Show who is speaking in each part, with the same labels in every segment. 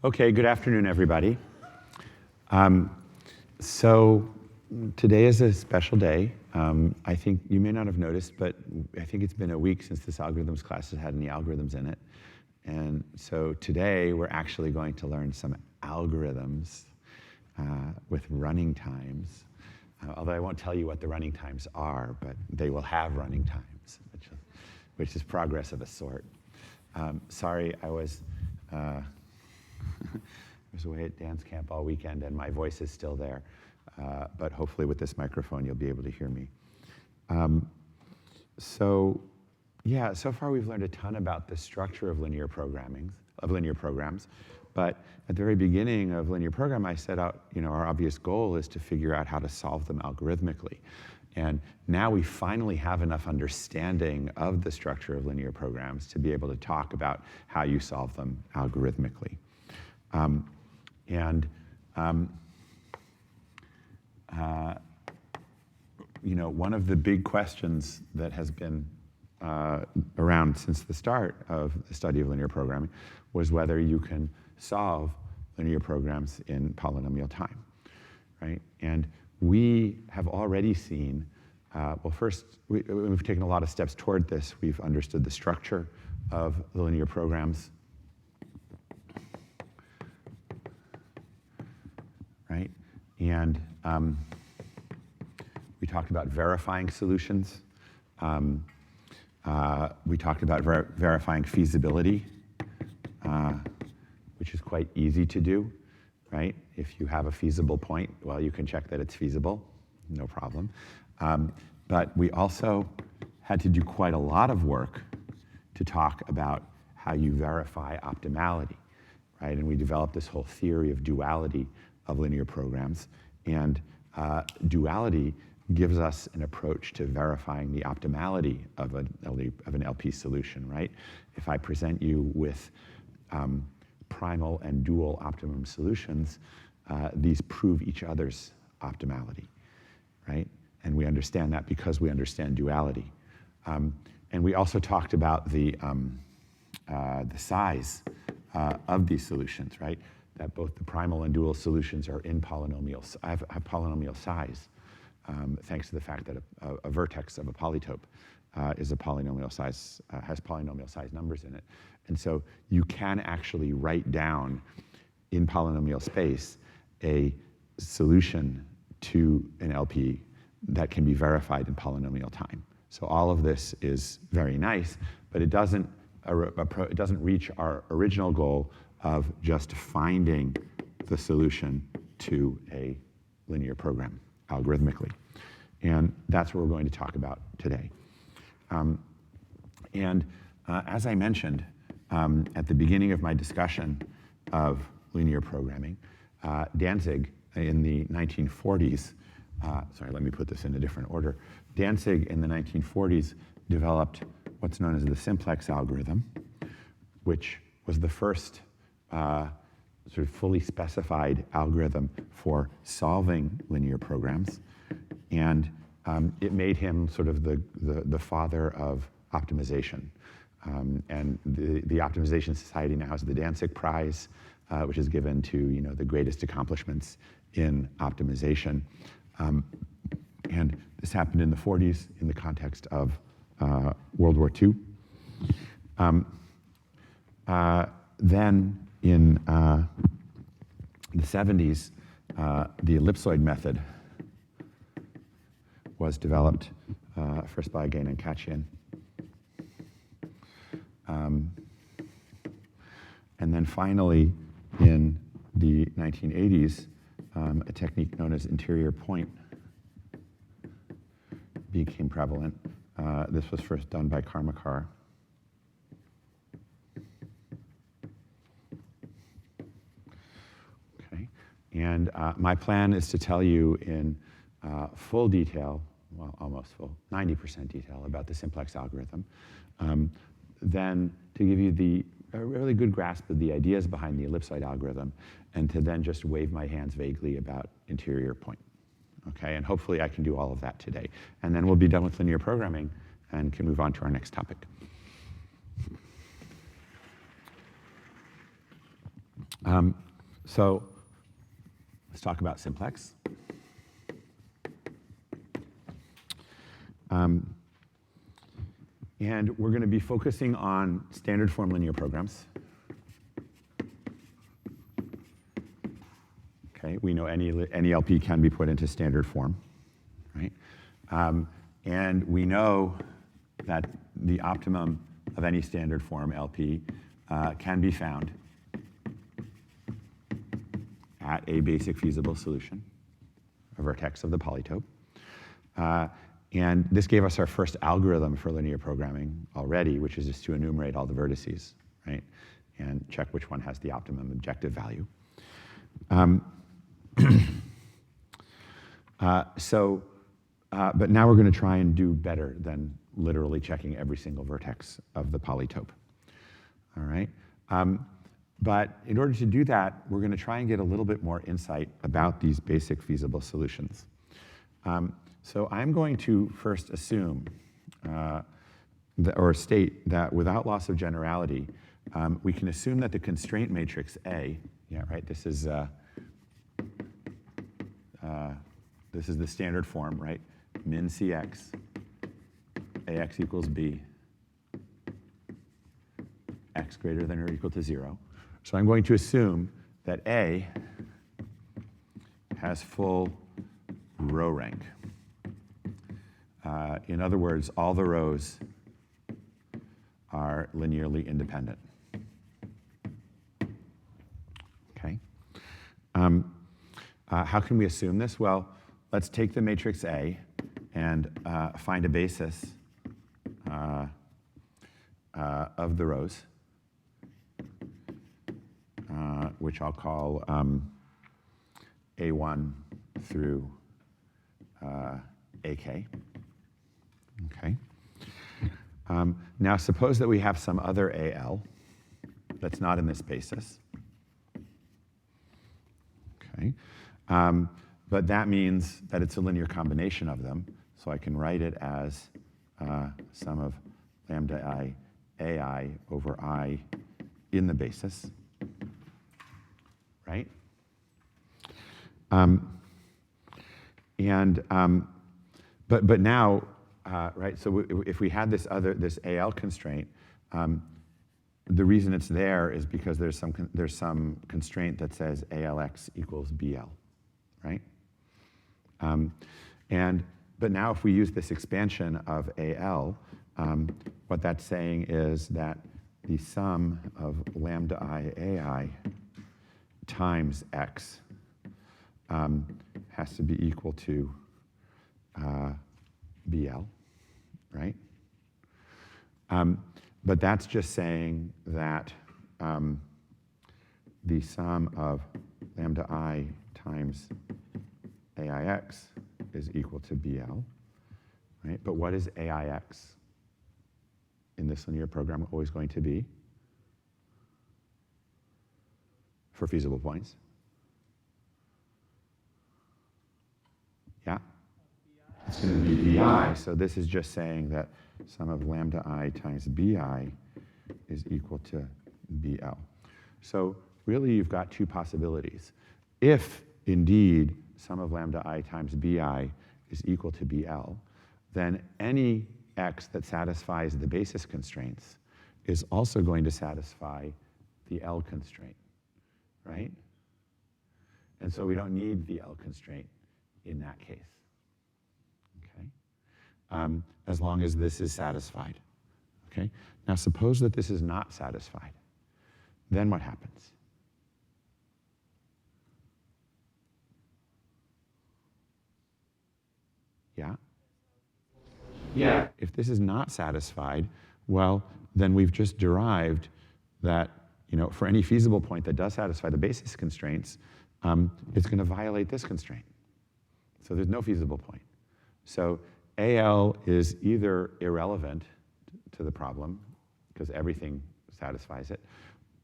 Speaker 1: Okay, good afternoon, everybody. So today is a special day. I think you may not have noticed, but I think it's been a week since this algorithms class has had any algorithms in it. And so today we're actually going to learn some algorithms with running times. Although I won't tell you what the running times are, but they will have running times, which is progress of a sort. Sorry, I was away at dance camp all weekend, and my voice is still there. But hopefully with this microphone, you'll be able to hear me. So far we've learned a ton about the structure of linear programs. But at the very beginning of linear program, I set out, our obvious goal is to figure out how to solve them algorithmically. And now we finally have enough understanding of the structure of linear programs to be able to talk about how you solve them algorithmically. One of the big questions that has been around since the start of the study of linear programming was whether you can solve linear programs in polynomial time, right? And we have already seen, first, we've taken a lot of steps toward this. We've understood the structure of the linear programs, right? And we talked about verifying solutions. We talked about verifying feasibility, which is quite easy to do, right? If you have a feasible point, well, you can check that it's feasible, no problem. But we also had to do quite a lot of work to talk about how you verify optimality, right? And we developed this whole theory of duality of linear programs. And duality gives us an approach to verifying the optimality of an LP solution, right? If I present you with primal and dual optimum solutions, these prove each other's optimality, right? And we understand that because we understand duality. And we also talked about the size of these solutions, right? That both the primal and dual solutions are in have polynomial size, thanks to the fact that a vertex of a polytope is a polynomial size, has polynomial size numbers in it. And so you can actually write down in polynomial space a solution to an LP that can be verified in polynomial time. So all of this is very nice, but it doesn't reach our original goal of just finding the solution to a linear program algorithmically. And that's what we're going to talk about today. As I mentioned at the beginning of my discussion of linear programming, Danzig in the 1940s, let me put this in a different order. Danzig in the 1940s developed what's known as the Simplex algorithm, which was the first sort of fully specified algorithm for solving linear programs. And it made him sort of the father of optimization. And the Optimization Society now has the Danzig Prize, which is given to the greatest accomplishments in optimization. And this happened in the 40s in the context of World War II. Then in the 70s, the ellipsoid method was developed first by Gain and Katian. And then finally, in the 1980s, a technique known as interior point became prevalent. This was first done by Karmakar. Okay, and my plan is to tell you in full detail, well, almost full, 90% detail about the Simplex algorithm, then to give you a really good grasp of the ideas behind the ellipsoid algorithm, and to then just wave my hands vaguely about interior point. Okay, and hopefully I can do all of that today. And then we'll be done with linear programming and can move on to our next topic. So let's talk about Simplex. And we're going to be focusing on standard form linear programs. Okay, we know any LP can be put into standard form, right? And we know that the optimum of any standard form LP can be found at a basic feasible solution, a vertex of the polytope. And this gave us our first algorithm for linear programming already, which is just to enumerate all the vertices, right? And check which one has the optimum objective value. But now we're going to try and do better than literally checking every single vertex of the polytope, all right? But in order to do that, we're going to try and get a little bit more insight about these basic feasible solutions. So I'm going to first assume or state that without loss of generality, we can assume that the constraint matrix A, yeah, right, this is the standard form, right? Min Cx, Ax equals B, x greater than or equal to 0. So I'm going to assume that A has full row rank. In other words, all the rows are linearly independent. Okay. How can we assume this? Well, let's take the matrix A and find a basis of the rows, which I'll call A1 through AK. Okay. Now suppose that we have some other AL that's not in this basis. Okay. But that means that it's a linear combination of them, so I can write it as sum of lambda I AI over I in the basis, right? But now, right? So if we had this AL constraint, the reason it's there is because there's some constraint that says ALX equals BL, right? But now if we use this expansion of AL, what that's saying is that the sum of lambda I AI times X has to be equal to BL, right? But that's just saying that the sum of lambda I times AIX is equal to BL, right? But what is AIX in this linear program always going to be for feasible points? Yeah? It's going to be BI, so this is just saying that sum of lambda I times BI is equal to BL. So really you've got two possibilities. If indeed sum of lambda I times BI is equal to BL, then any X that satisfies the basis constraints is also going to satisfy the L constraint, right? And so we don't need the L constraint in that case, okay? As long as this is satisfied, okay? Now suppose that this is not satisfied. Then what happens? Yeah? Yeah. If this is not satisfied, well, then we've just derived that, you know, for any feasible point that does satisfy the basis constraints, it's going to violate this constraint. So there's no feasible point. So AL is either irrelevant to the problem, because everything satisfies it,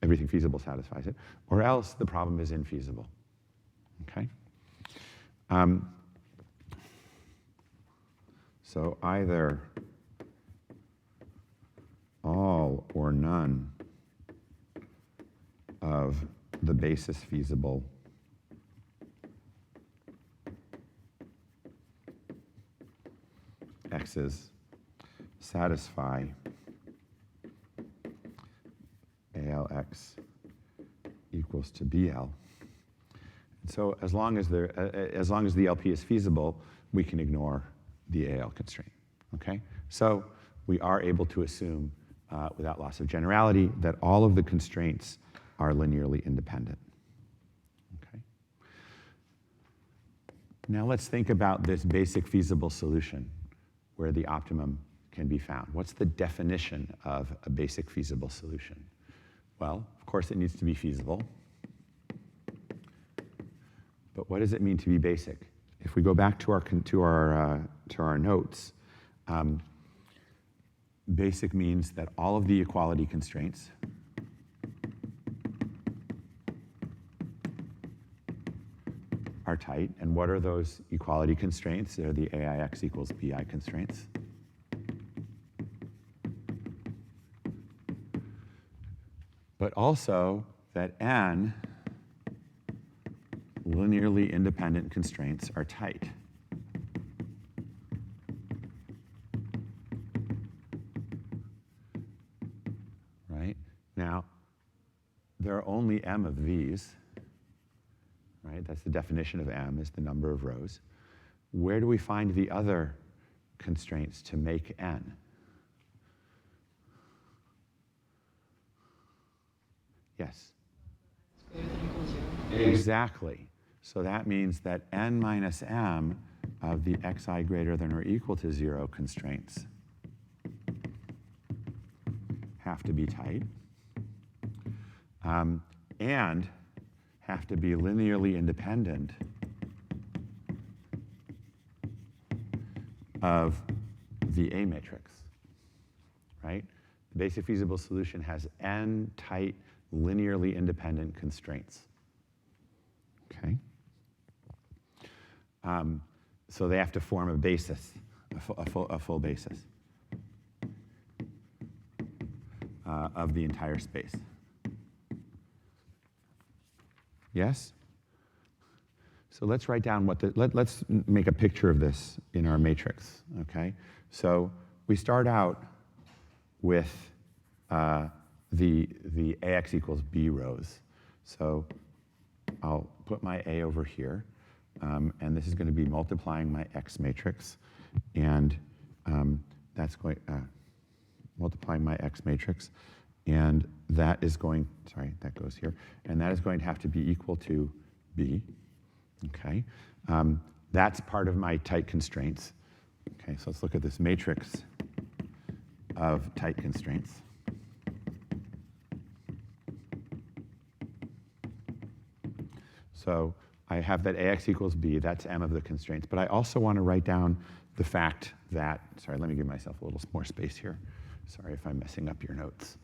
Speaker 1: everything feasible satisfies it, or else the problem is infeasible, okay? So either all or none of the basis feasible x's satisfy ALX equals to BL. And so as long as the LP is feasible, we can ignore the AL constraint, okay? So we are able to assume, without loss of generality, that all of the constraints are linearly independent, okay? Now let's think about this basic feasible solution where the optimum can be found. What's the definition of a basic feasible solution? Well, of course, it needs to be feasible. But what does it mean to be basic? If we go back to our notes, basic means that all of the equality constraints are tight. And what are those equality constraints? They're the AIX equals BI constraints. But also that n linearly independent constraints are tight. Right? Now, there are only m of these. Right? That's the definition of m, is the number of rows. Where do we find the other constraints to make n? Yes? Exactly. So that means that n minus m of the xi greater than or equal to 0 constraints have to be tight and have to be linearly independent of the A matrix, right? The basic feasible solution has n tight, linearly independent constraints, okay? So they have to form a basis, a full basis of the entire space. Yes? So let's write down let's make a picture of this in our matrix, okay? So we start out with the AX equals B rows. So I'll put my A over here, and this is going to be multiplying my X matrix, and that's going, multiplying my X matrix, and that is going, sorry, that goes here, and that is going to have to be equal to B, okay? That's part of my tight constraints. Okay, so let's look at this matrix of tight constraints. So I have that AX equals B, that's M of the constraints, but I also want to write down the fact that, sorry, let me give myself a little more space here. Sorry if I'm messing up your notes.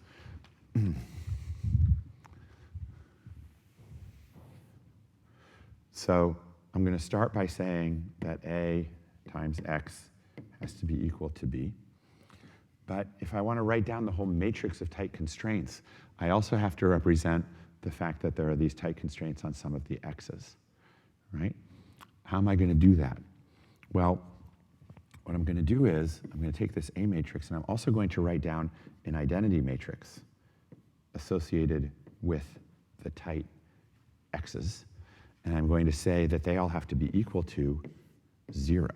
Speaker 1: So I'm going to start by saying that A times X has to be equal to B. But if I want to write down the whole matrix of tight constraints, I also have to represent the fact that there are these tight constraints on some of the X's, right? How am I going to do that? Well, what I'm going to do is I'm going to take this A matrix, and I'm also going to write down an identity matrix associated with the tight X's. And I'm going to say that they all have to be equal to 0.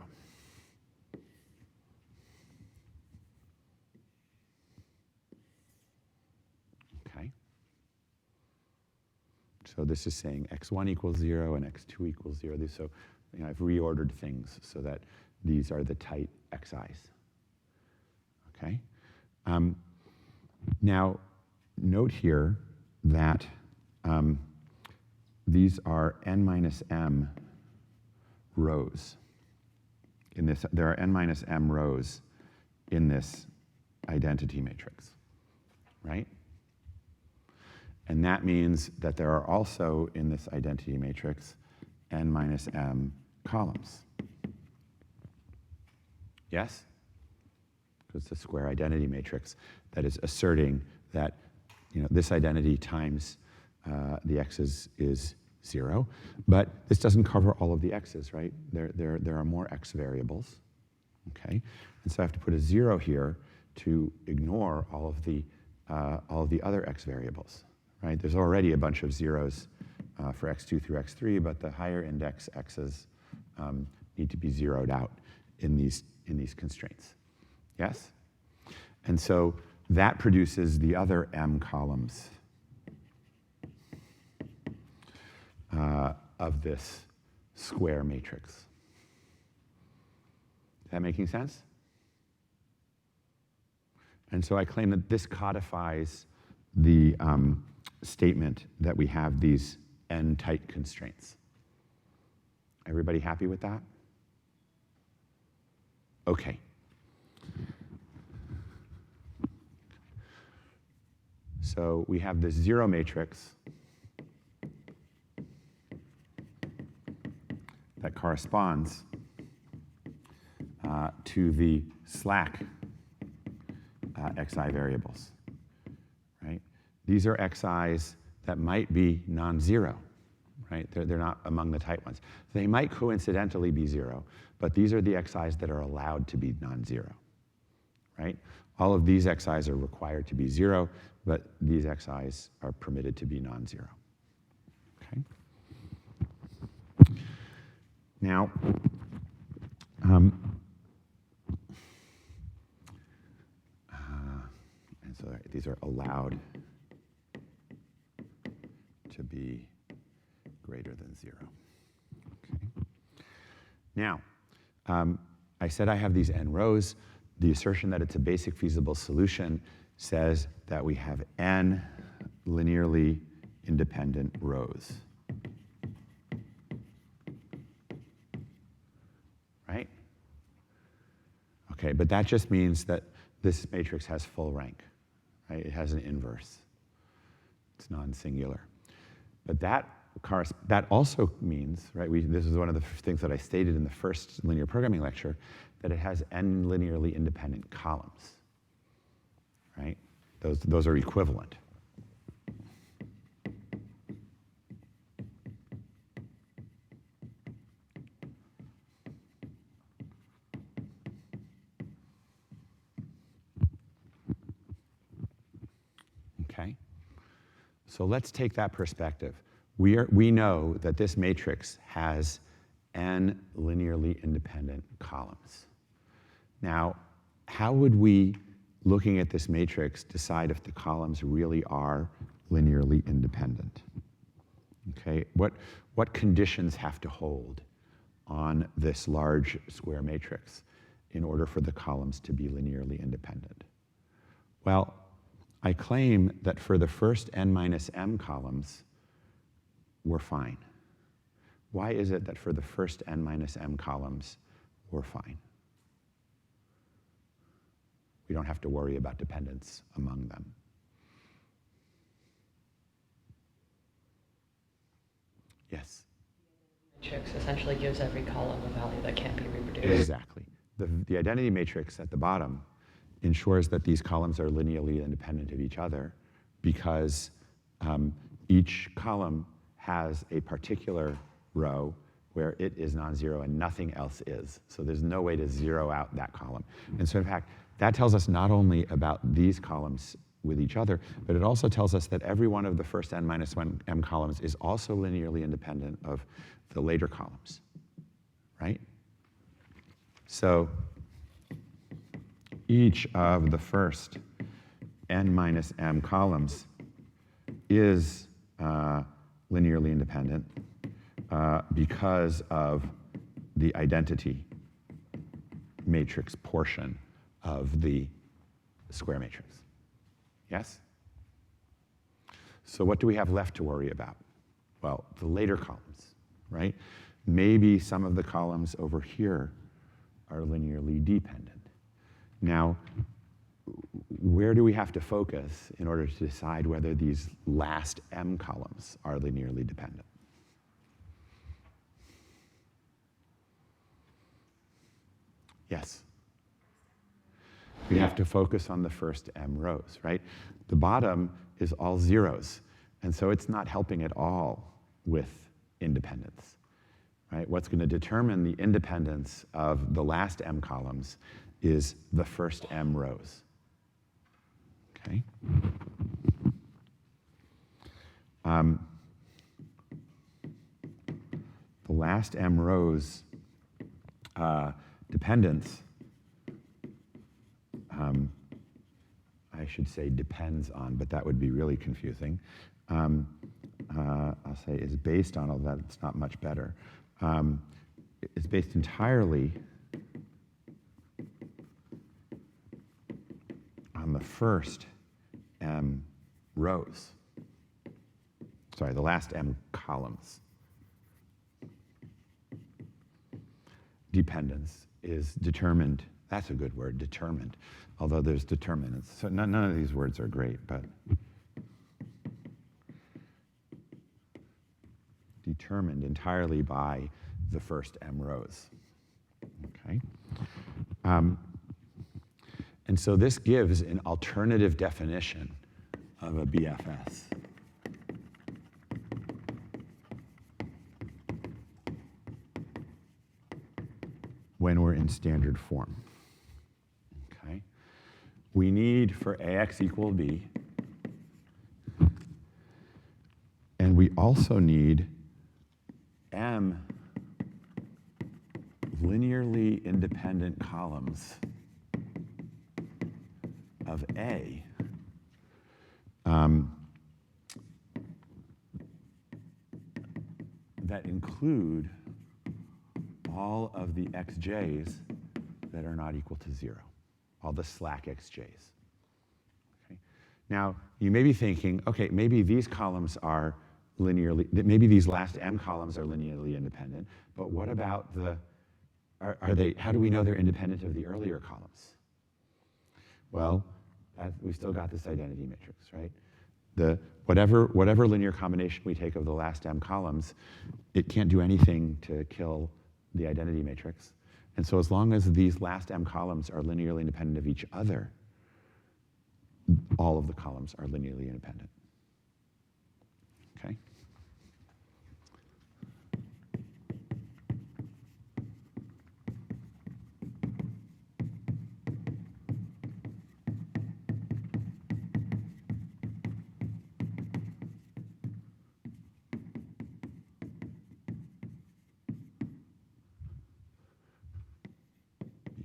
Speaker 1: Okay? So this is saying x1 equals 0 and x2 equals 0. So I've reordered things so that these are the tight xi's. Okay? Now, note here that these are n minus m rows. There are n minus m rows in this identity matrix, right? And that means that there are also in this identity matrix n minus m columns. Yes? Because it's a square identity matrix that is asserting that this identity times the x is 0. But this doesn't cover all of the x's, right? There are more x variables, okay? And so I have to put a 0 here to ignore all of the other x variables, right? There's already a bunch of zeros for x2 through x3, but the higher index x's need to be zeroed out in these constraints. Yes? And so that produces the other m columns of this square matrix. Is that making sense? And so I claim that this codifies the statement that we have these n-tight constraints. Everybody happy with that? Okay. So we have this 0 matrix that corresponds to the slack xi variables, right? These are xi's that might be non-zero, right? They're not among the tight ones. They might coincidentally be 0, but these are the xi's that are allowed to be non-zero, right? All of these xi's are required to be 0, but these xi's are permitted to be non-zero, okay? Now, and so these are allowed to be greater than 0. Okay. Now, I said I have these n rows. The assertion that it's a basic feasible solution says that we have n linearly independent rows. Right? Okay, but that just means that this matrix has full rank. Right? It has an inverse. It's non-singular. But that also means, right, this is one of the things that I stated in the first linear programming lecture, that it has n linearly independent columns, right? Those are equivalent. Okay? So let's take that perspective. We know that this matrix has n linearly independent columns. Now, how would we, looking at this matrix, decide if the columns really are linearly independent? Okay, what conditions have to hold on this large square matrix in order for the columns to be linearly independent? Well, I claim that for the first n minus m columns, we're fine. Why is it that for the first n minus m columns, we're fine? We don't have to worry about dependence among them. Yes?
Speaker 2: Matrix essentially gives every column a value that can't be reproduced.
Speaker 1: Exactly. The identity matrix at the bottom ensures that these columns are linearly independent of each other because each column has a particular row where it is non-zero and nothing else is. So there's no way to zero out that column. And so in fact, that tells us not only about these columns with each other, but it also tells us that every one of the first n minus 1 m columns is also linearly independent of the later columns, right? So each of the first n minus m columns is linearly independent because of the identity matrix portion of the square matrix. Yes? So what do we have left to worry about? Well, the later columns, right? Maybe some of the columns over here are linearly dependent. Now, where do we have to focus in order to decide whether these last m columns are linearly dependent? Yes? We have to focus on the first m rows, right? The bottom is all zeros. And so it's not helping at all with independence, right? What's going to determine the independence of the last m columns is the first m rows, okay? The last m rows dependence, I should say depends on, but that would be really confusing. I'll say is based on, although that's not much better. It's based entirely on the first m rows. Sorry, the last m columns. Dependence is determined. That's a good word, determined. Although there's determinants. So none of these words are great, but determined entirely by the first m rows. Okay. And so this gives an alternative definition of a BFS. When we're in standard form. Okay. We need for AX equal B, and we also need m linearly independent columns of A that include all of the xj's that are not equal to 0, all the slack xj's. Okay? Now, you may be thinking, okay, maybe these columns are linearly, maybe these last m columns are linearly independent, but what about are they, how do we know they're independent of the earlier columns? Well, we still got this identity matrix, right? Whatever linear combination we take of the last m columns, it can't do anything to kill the identity matrix. And so as long as these last m columns are linearly independent of each other, all of the columns are linearly independent. Okay?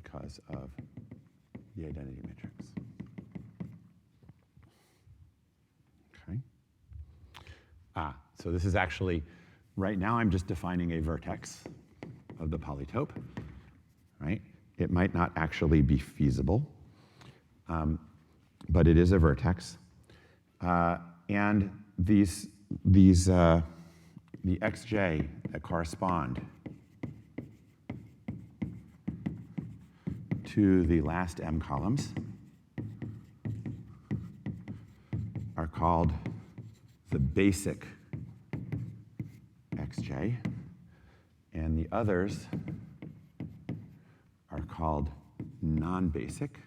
Speaker 1: Because of the identity matrix. Okay. So this is actually, right now I'm just defining a vertex of the polytope, right? It might not actually be feasible, but it is a vertex. And the xj that correspond to the last m columns are called the basic xj, and the others are called non-basic.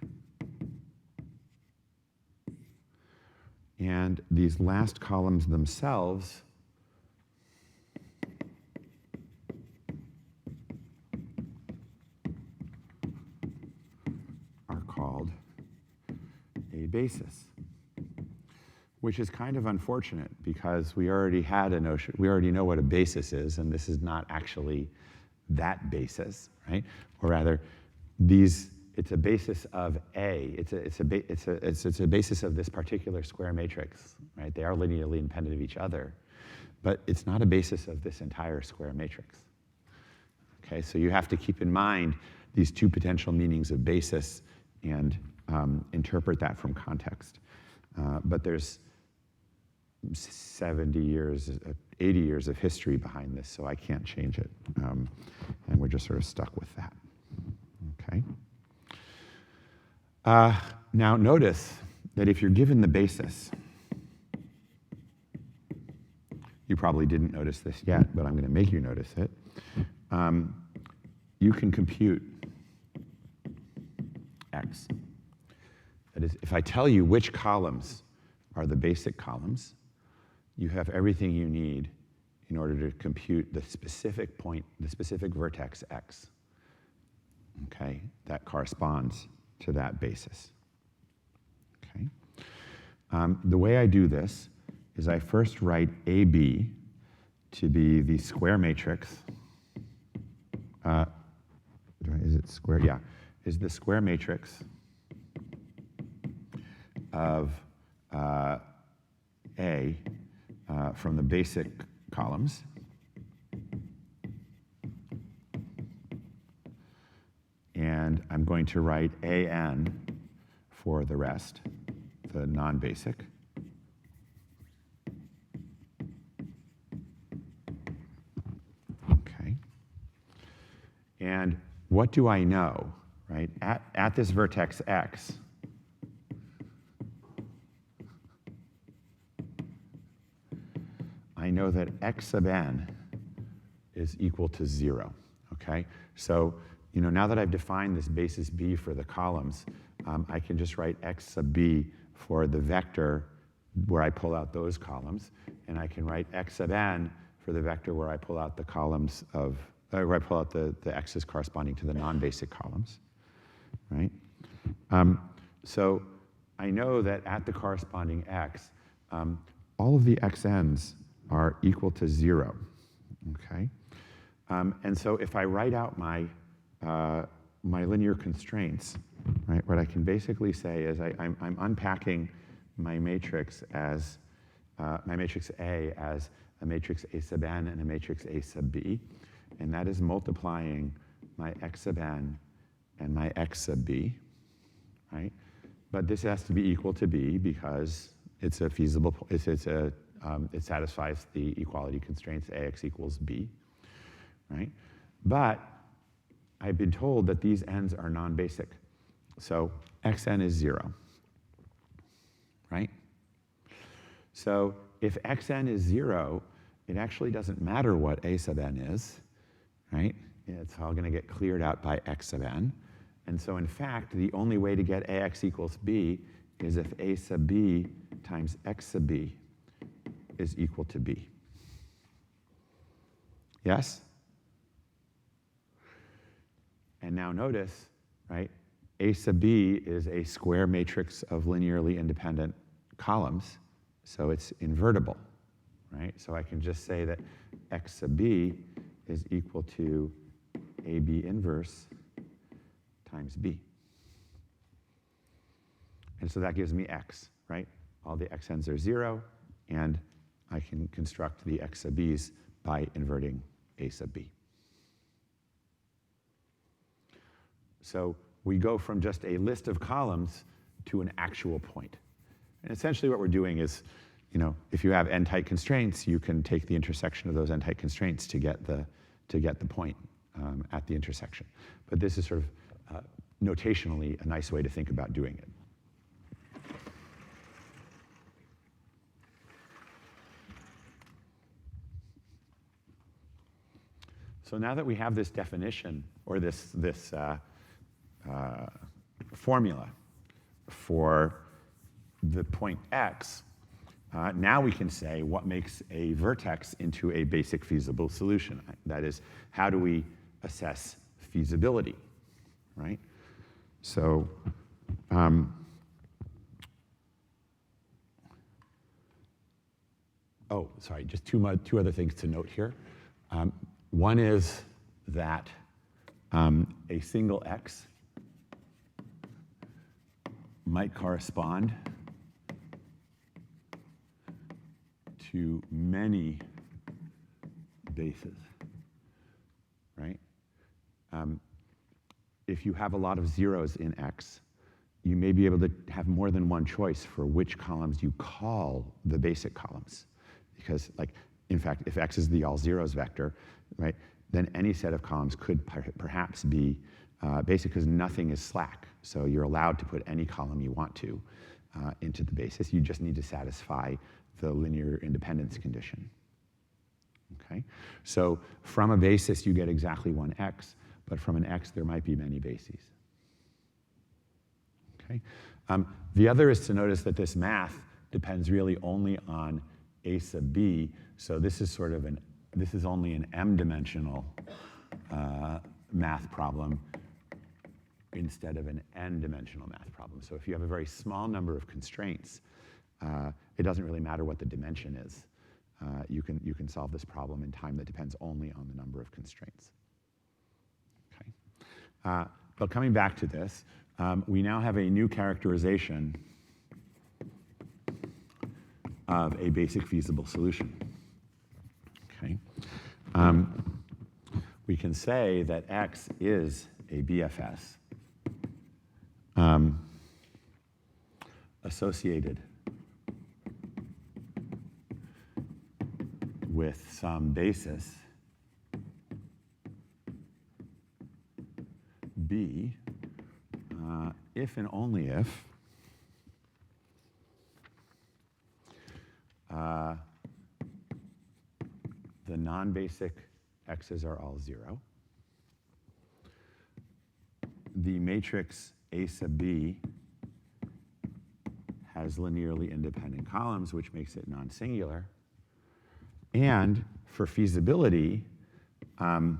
Speaker 1: And these last columns themselves are called a basis, which is kind of unfortunate because we already had a notion, we already know what a basis is, and this is not actually that basis, right? Or rather, it's a basis of A. It's a basis of this particular square matrix, right? They are linearly independent of each other, but it's not a basis of this entire square matrix. Okay, so you have to keep in mind these two potential meanings of basis and interpret that from context. But there's 70 years, 80 years of history behind this, so I can't change it. And we're just sort of stuck with that. Okay. Now notice that if you're given the basis, you probably didn't notice this yet, but I'm going to make you notice it. You can compute x. That is, if I tell you which columns are the basic columns, you have everything you need in order to compute the specific point, the specific vertex x, okay, that corresponds to that basis. Okay. The way I do this is I first write AB to be the square matrix. Is it square? Yeah, is the square matrix of A from the basic columns. And I'm going to write AN for the rest, the non-basic. Okay. And what do I know, right? At this vertex x, I know that x sub n is equal to 0, okay? So, now that I've defined this basis b for the columns, I can just write x sub b for the vector where I pull out those columns, and I can write x sub n for the vector where I pull out the columns of, where I pull out the x's corresponding to the non-basic columns, right? So I know that at the corresponding x, all of the xn's are equal to 0, okay? And so if I write out my linear constraints, right, what I can basically say is I'm unpacking my matrix as, my matrix A as a matrix A sub n and a matrix A sub b, and that is multiplying my x sub n and my x sub b, right? But this has to be equal to b because it's a feasible, it satisfies the equality constraints ax equals b, right? But I've been told that these n's are non-basic. So xn is 0, right? So if xn is 0, it actually doesn't matter what a sub n is, right? It's all going to get cleared out by x sub n. And so in fact, the only way to get ax equals b is if a sub b times x sub b is equal to b. Yes? And now notice, right, A sub b is a square matrix of linearly independent columns, so it's invertible, right? So I can just say that x sub b is equal to AB inverse times b. And so that gives me x, right? All the xn's are 0, and I can construct the x sub b's by inverting A sub b. So we go from just a list of columns to an actual point. And essentially what we're doing is, if you have n-tight constraints, you can take the intersection of those n-tight constraints to get the point at the intersection. But this is sort of notationally a nice way to think about doing it. So now that we have this definition, or this formula for the point x, now we can say what makes a vertex into a basic feasible solution. That is, how do we assess feasibility, right? So oh, sorry, just two other things to note here. One is that a single x might correspond to many bases, right? If you have a lot of zeros in x, you may be able to have more than one choice for which columns you call the basic columns. Because, in fact, if x is the all zeros vector, right, then any set of columns could perhaps be basic because nothing is slack. So you're allowed to put any column you want to into the basis. You just need to satisfy the linear independence condition. Okay? So from a basis, you get exactly one x, but from an x, there might be many bases. Okay? The other is to notice that this math depends really only on a sub b. So this is sort of this is only an m-dimensional math problem instead of an n-dimensional math problem. So if you have a very small number of constraints, it doesn't really matter what the dimension is. You can solve this problem in time that depends only on the number of constraints. Okay. But coming back to this, we now have a new characterization of a basic feasible solution. Okay. We can say that X is a BFS associated with some basis B, if and only if the non-basic x's are all 0. The matrix A sub B has linearly independent columns, which makes it non-singular. And for feasibility, AB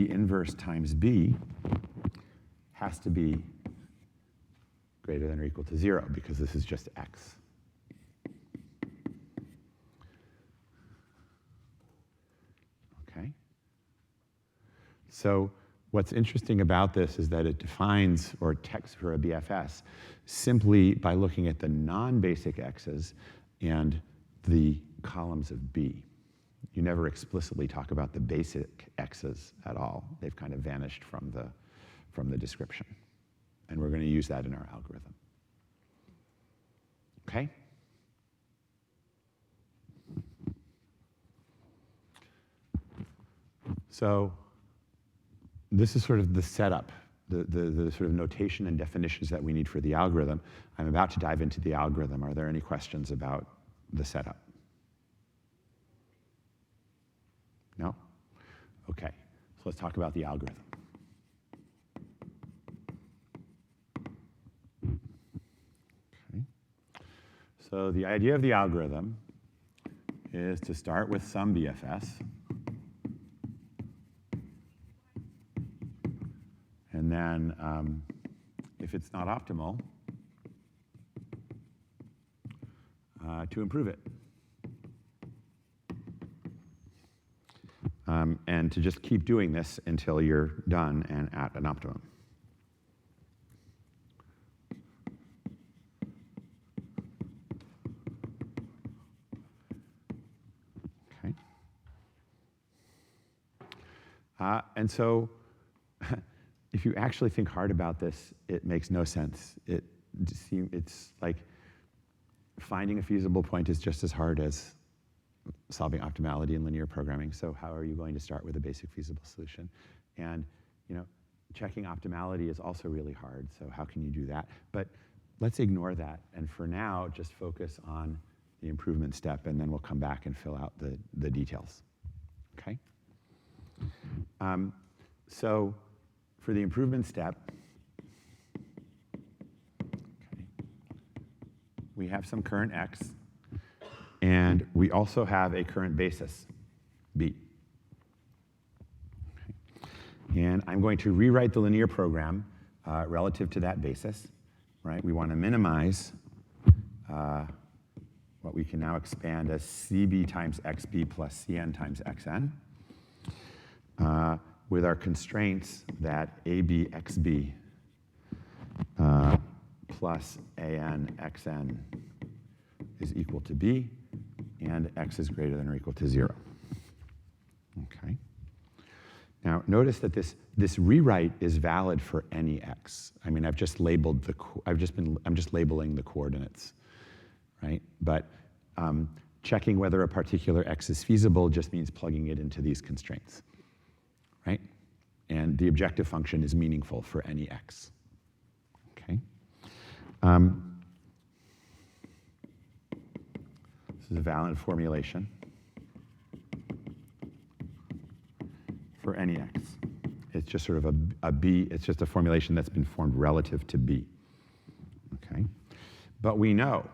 Speaker 1: inverse times B has to be greater than or equal to 0, because this is just X. Okay? So what's interesting about this is that it defines, or checks for a BFS, simply by looking at the non-basic X's and the columns of B. You never explicitly talk about the basic X's at all. They've kind of vanished from the description. And we're going to use that in our algorithm. Okay? So this is sort of the setup, the sort of notation and definitions that we need for the algorithm. I'm about to dive into the algorithm. Are there any questions about the setup? No? Okay, so let's talk about the algorithm. Okay. So the idea of the algorithm is to start with some BFS, and then if it's not optimal, to improve it. And to just keep doing this until you're done and at an optimum. Okay. And so if you actually think hard about this, it makes no sense. It's like finding a feasible point is just as hard as solving optimality in linear programming. So how are you going to start with a basic feasible solution? And checking optimality is also really hard. So how can you do that? But let's ignore that. And for now, just focus on the improvement step, and then we'll come back and fill out the details. Okay? So for the improvement step, okay, we have some current X. And we also have a current basis, B. Okay. And I'm going to rewrite the linear program relative to that basis. Right? We want to minimize what we can now expand as CB times XB plus CN times XN with our constraints that AB XB plus AN XN is equal to B, and X is greater than or equal to 0. Okay. Now notice that this rewrite is valid for any X. I mean, I'm just labeling the coordinates, right? But checking whether a particular X is feasible just means plugging it into these constraints, right? And the objective function is meaningful for any X. Okay. This is a valid formulation for any X. It's just sort of a B, it's just a formulation that's been formed relative to B. Okay? But we know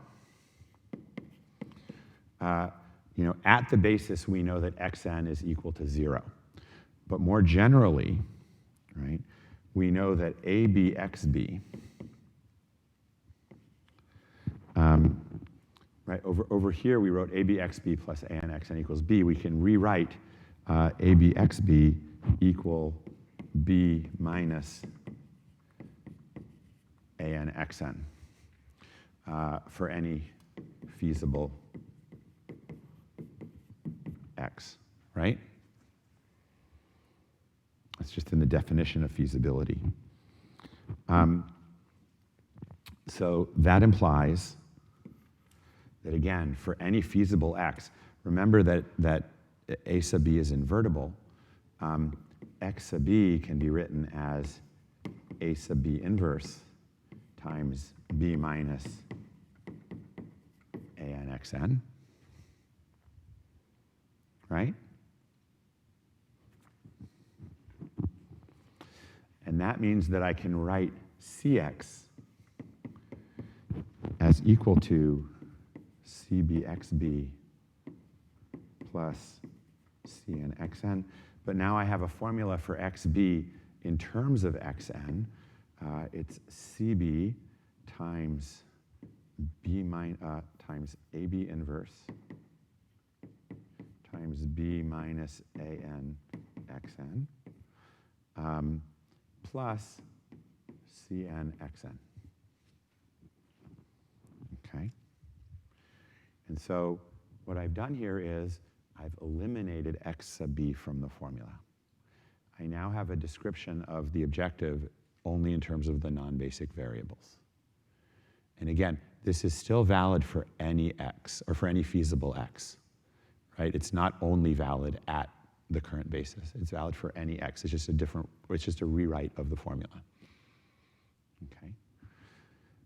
Speaker 1: at the basis, we know that xn is equal to 0. But more generally, right, we know that ABXB, right, over here we wrote ABXB plus ANXN equals B. We can rewrite ABXB equal B minus ANXN for any feasible x, right? That's just in the definition of feasibility. So that implies that, again, for any feasible x, remember that a sub b is invertible. X sub b can be written as a sub b inverse times b minus ANXN, right? And that means that I can write Cx as equal to CBXB plus CNXN. But now I have a formula for XB in terms of XN. It's CB times times AB inverse times B minus ANXN plus CNXN. Okay? And so what I've done here is I've eliminated x sub b from the formula. I now have a description of the objective only in terms of the non-basic variables. And again, this is still valid for any x, or for any feasible x, right? It's not only valid at the current basis. It's valid for any x. It's just a rewrite of the formula. Okay?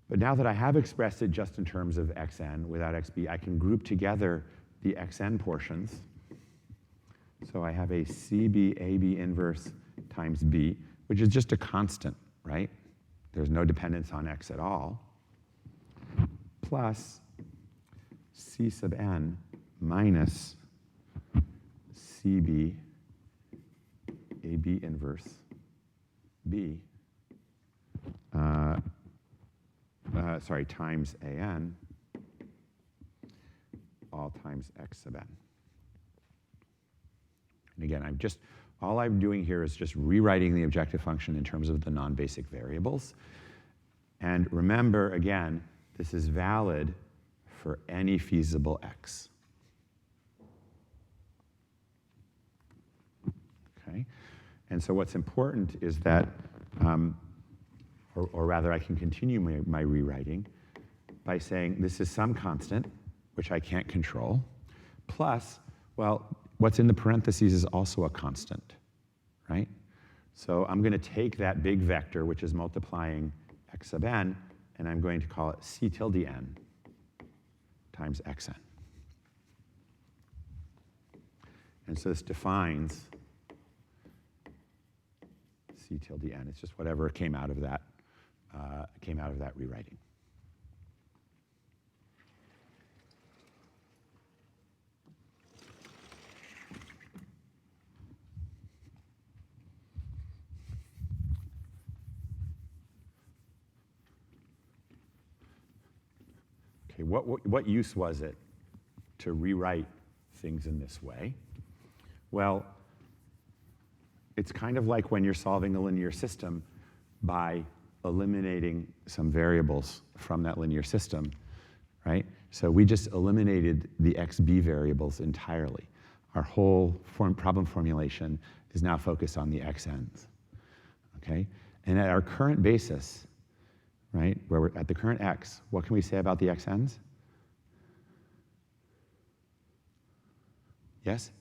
Speaker 1: But now that I have expressed it just in terms of xn without xb, I can group together the xn portions. So I have a CB AB inverse times b, which is just a constant, right? There's no dependence on x at all, plus C sub n minus CB AB inverse b, times an, all times x sub n. And again, all I'm doing here is just rewriting the objective function in terms of the non-basic variables. And remember, again, this is valid for any feasible x. Okay? And so what's important is that, or rather I can continue my rewriting by saying this is some constant, which I can't control, plus, well, what's in the parentheses is also a constant, right? So I'm going to take that big vector, which is multiplying x sub n, and I'm going to call it c tilde n times xn. And so this defines c tilde n. It's just whatever came out of that rewriting. Okay, what use was it to rewrite things in this way? Well, it's kind of like when you're solving a linear system by eliminating some variables from that linear system, right? So we just eliminated the xb variables entirely. Our whole problem formulation is now focused on the xn's, okay? And at our current basis, right, where we're at the current x, what can we say about the xn's? Yes?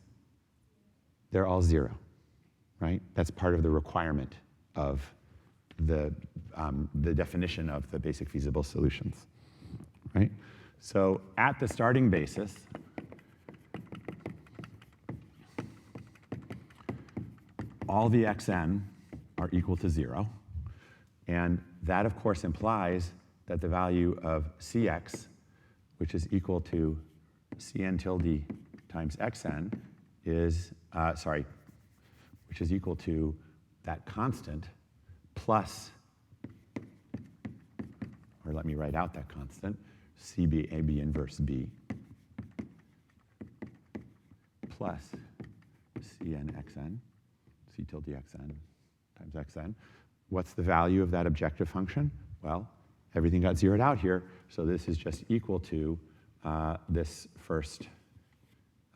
Speaker 1: They're all 0, right? That's part of the requirement of the definition of the basic feasible solutions, right? So at the starting basis, all the xn are equal to 0. And that, of course, implies that the value of Cx, which is equal to Cn tilde times xn is, which is equal to that constant plus, or let me write out that constant, CB AB inverse B plus Cn xn, C tilde xn times xn. What's the value of that objective function? Well, everything got zeroed out here, so this is just equal to this first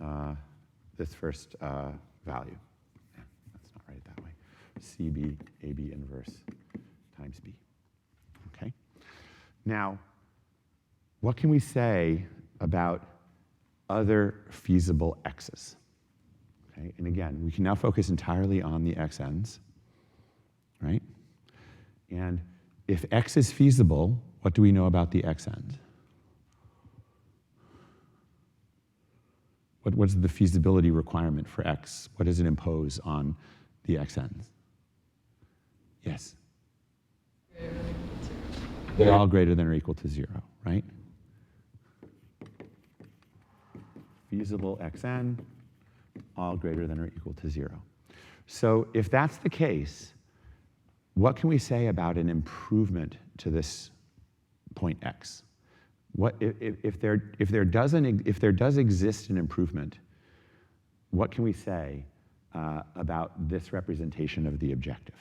Speaker 1: value. Yeah, let's not write it that way. CB AB inverse times B. Okay. Now, what can we say about other feasible x's? Okay, and again, we can now focus entirely on the xn's, right? And if x is feasible, what do we know about the xn's? What's the feasibility requirement for x? What does it impose on the xn's? Yes? They're all greater than or equal to 0, right? Feasible xn, all greater than or equal to 0. So if that's the case, what can we say about an improvement to this point x? What if there does exist an improvement? What can we say about this representation of the objective?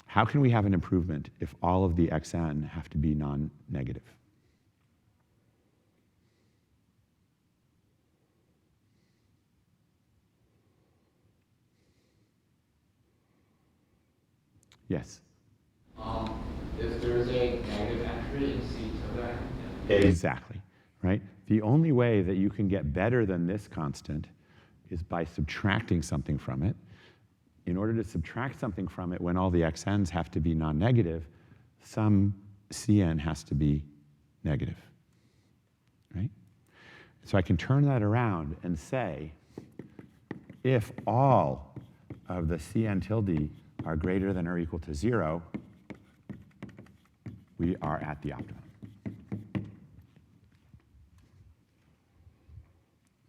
Speaker 1: How can we have an improvement if all of the xn have to be non-negative? Yes?
Speaker 3: If there's a negative entry in C tilde.
Speaker 1: Exactly, right? The only way that you can get better than this constant is by subtracting something from it. In order to subtract something from it when all the xn's have to be non-negative, some Cn has to be negative, right? So I can turn that around and say, if all of the Cn tilde are greater than or equal to 0, we are at the optimum.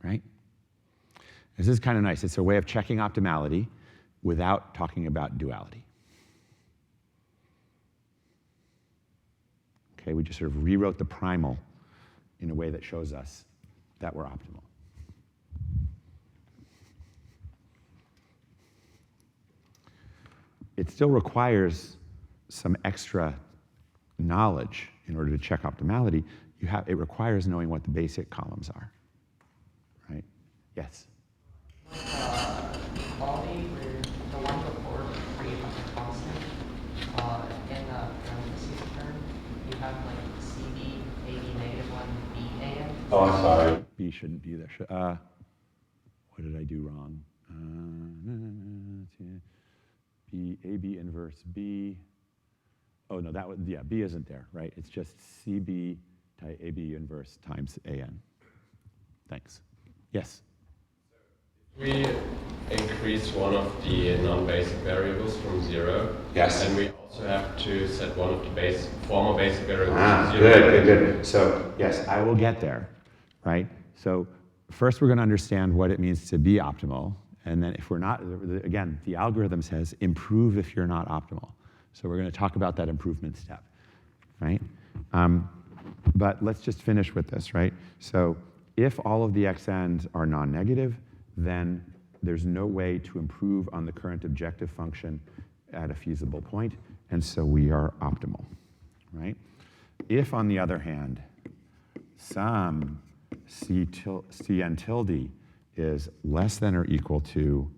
Speaker 1: Right? This is kind of nice. It's a way of checking optimality without talking about duality. Okay, we just sort of rewrote the primal in a way that shows us that we're optimal. It still requires some extra knowledge in order to check optimality. It requires knowing what the basic columns are, right? Yes?
Speaker 2: Quality where the one before where you have the constant, in the parentheses term, you have like CB, AB negative 1, BAN.
Speaker 1: Oh, I'm sorry. B shouldn't be there. What did I do wrong? B, AB inverse B. Oh, no, that was, yeah, B isn't there, right? It's just CB times AB inverse times AN. Thanks. Yes?
Speaker 3: We increase one of the non-basic variables from 0.
Speaker 1: Yes.
Speaker 3: And we also have to set one of the former basic variables to 0.
Speaker 1: Good. So, yes, I will get there, right? So, first we're going to understand what it means to be optimal. And then if we're not, again, the algorithm says improve if you're not optimal. So we're going to talk about that improvement step, right? But let's just finish with this, right? So if all of the xn's are non-negative, then there's no way to improve on the current objective function at a feasible point, and so we are optimal, right? If, on the other hand, some Cn tilde is less than or equal to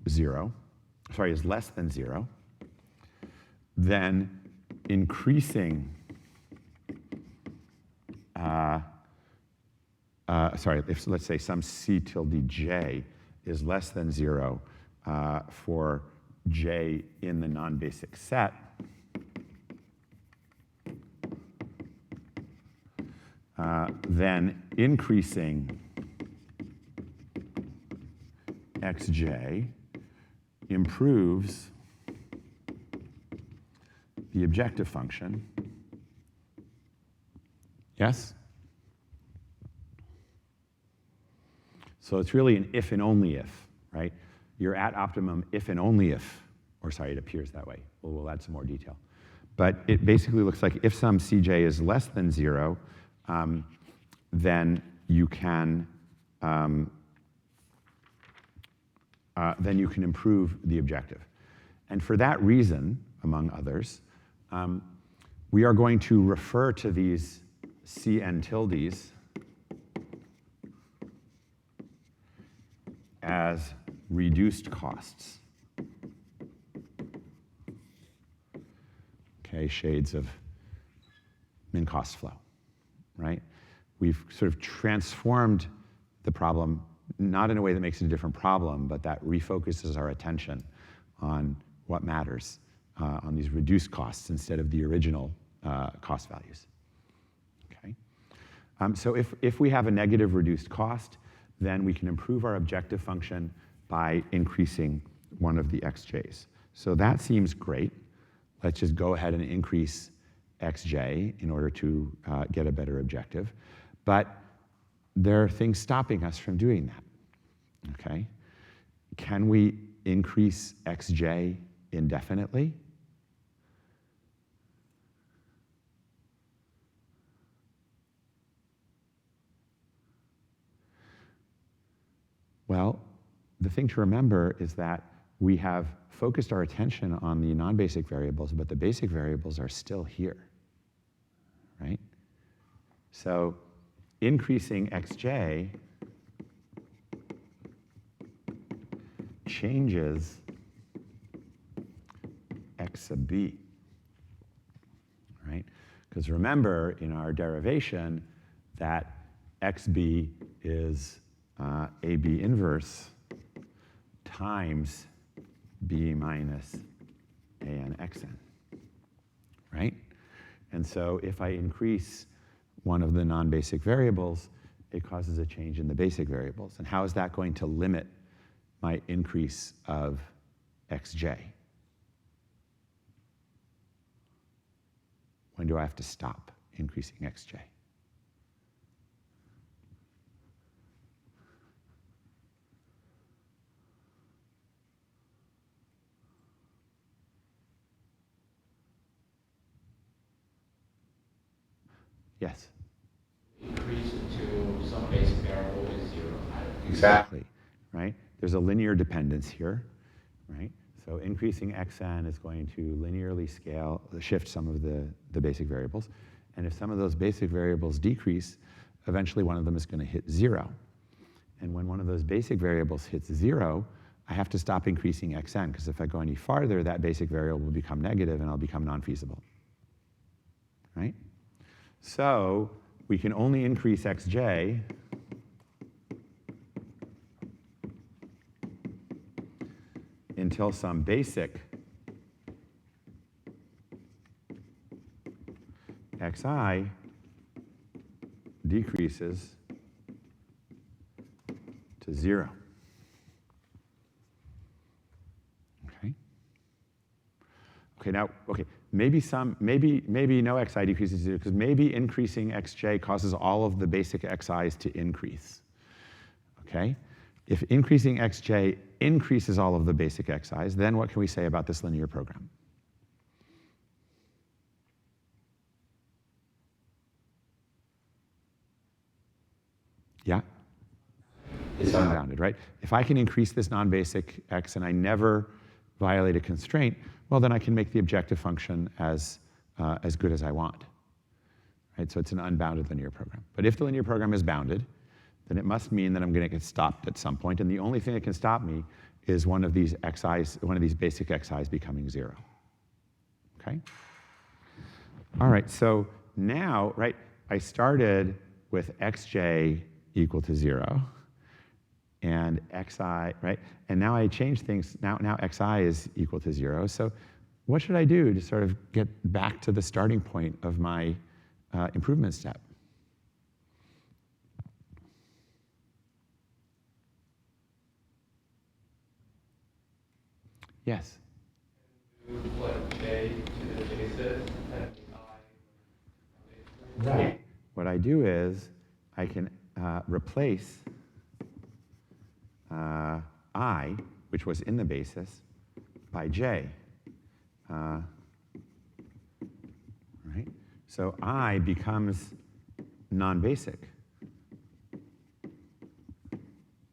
Speaker 1: 0, is less than 0, then increasing, if let's say some C tilde j is less than 0 for j in the non-basic set, then increasing xj improves the objective function. Yes? So it's really an if and only if, right? You're at optimum if and only if, or sorry, it appears that way. We'll add some more detail. But it basically looks like if some Cj is less than 0, then you can improve the objective. And for that reason, among others, we are going to refer to these Cn tildes as reduced costs. Okay, shades of min-cost flow, right? We've sort of transformed the problem, not in a way that makes it a different problem, but that refocuses our attention on what matters, on these reduced costs instead of the original cost values. Okay? So if we have a negative reduced cost, then we can improve our objective function by increasing one of the xj's. So that seems great. Let's just go ahead and increase xj in order to get a better objective. But there are things stopping us from doing that, okay? Can we increase xj indefinitely? Well, the thing to remember is that we have focused our attention on the non-basic variables, but the basic variables are still here, right? So increasing xj changes x sub b, right? Because remember in our derivation that xb is ab inverse times b minus an xn, right? And so if I increase one of the non-basic variables, it causes a change in the basic variables. And how is that going to limit my increase of xj? When do I have to stop increasing xj? Yes?
Speaker 4: Increase it to some basic variable is 0.
Speaker 1: Exactly, right? There's a linear dependence here, right? So increasing xn is going to linearly shift some of the basic variables. And if some of those basic variables decrease, eventually one of them is going to hit 0. And when one of those basic variables hits 0, I have to stop increasing xn, because if I go any farther, that basic variable will become negative and I'll become non-feasible, right? So we can only increase xj until some basic xi decreases to 0. Okay. Okay. Now, okay. Maybe no xi decreases to 0, because maybe increasing xj causes all of the basic xi's to increase. Okay. If increasing xj increases all of the basic xi's, then what can we say about this linear program? Yeah? It's unbounded, right? If I can increase this non-basic x and I never violate a constraint, well, then I can make the objective function as good as I want, right? So it's an unbounded linear program. But if the linear program is bounded, then it must mean that I'm going to get stopped at some point, and the only thing that can stop me is one of these xi's, one of these basic xi's becoming 0. Okay? All right, so now, right, I started with xj equal to 0, and xi, right? And now I change things, now xi is equal to 0. So what should I do to sort of get back to the starting point of my improvement step? Yes?
Speaker 4: What j to the basis and I.
Speaker 1: Right. What I do is I can replace I, which was in the basis, by j. Right? So I becomes non-basic.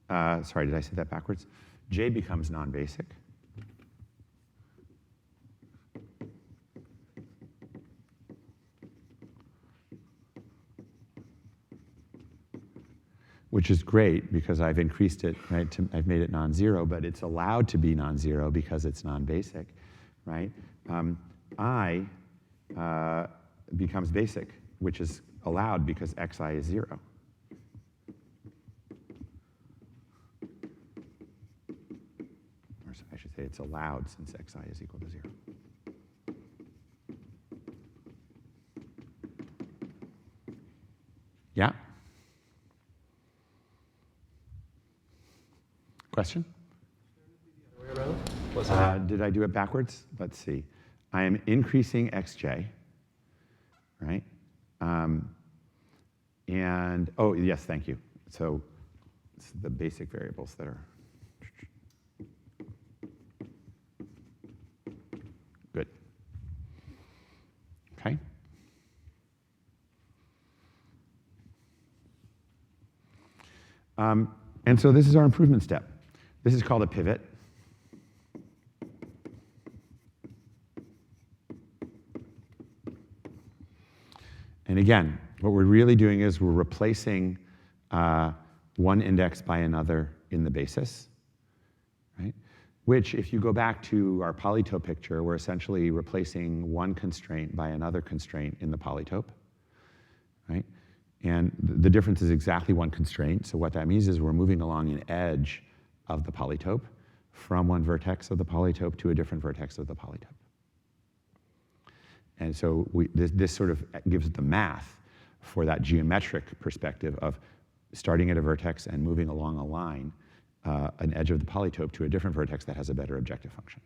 Speaker 1: Sorry, did I say that backwards? J becomes non-basic. Which is great because I've increased it, right? I've made it non-zero, but it's allowed to be non-zero because it's non-basic, right? I becomes basic, which is allowed because xi is 0. Or I should say it's allowed since xi is equal to 0. Yeah? Question? Did I do it backwards? Let's see. I am increasing xj, right? And, oh, yes, thank you. So it's the basic variables that are good. Okay? And so this is our improvement step. This is called a pivot. And again, what we're really doing is we're replacing one index by another in the basis, right? Which, if you go back to our polytope picture, we're essentially replacing one constraint by another constraint in the polytope, right? And the difference is exactly one constraint. So what that means is we're moving along an edge of the polytope from one vertex of the polytope to a different vertex of the polytope. And so this sort of gives the math for that geometric perspective of starting at a vertex and moving along a line, an edge of the polytope to a different vertex that has a better objective function.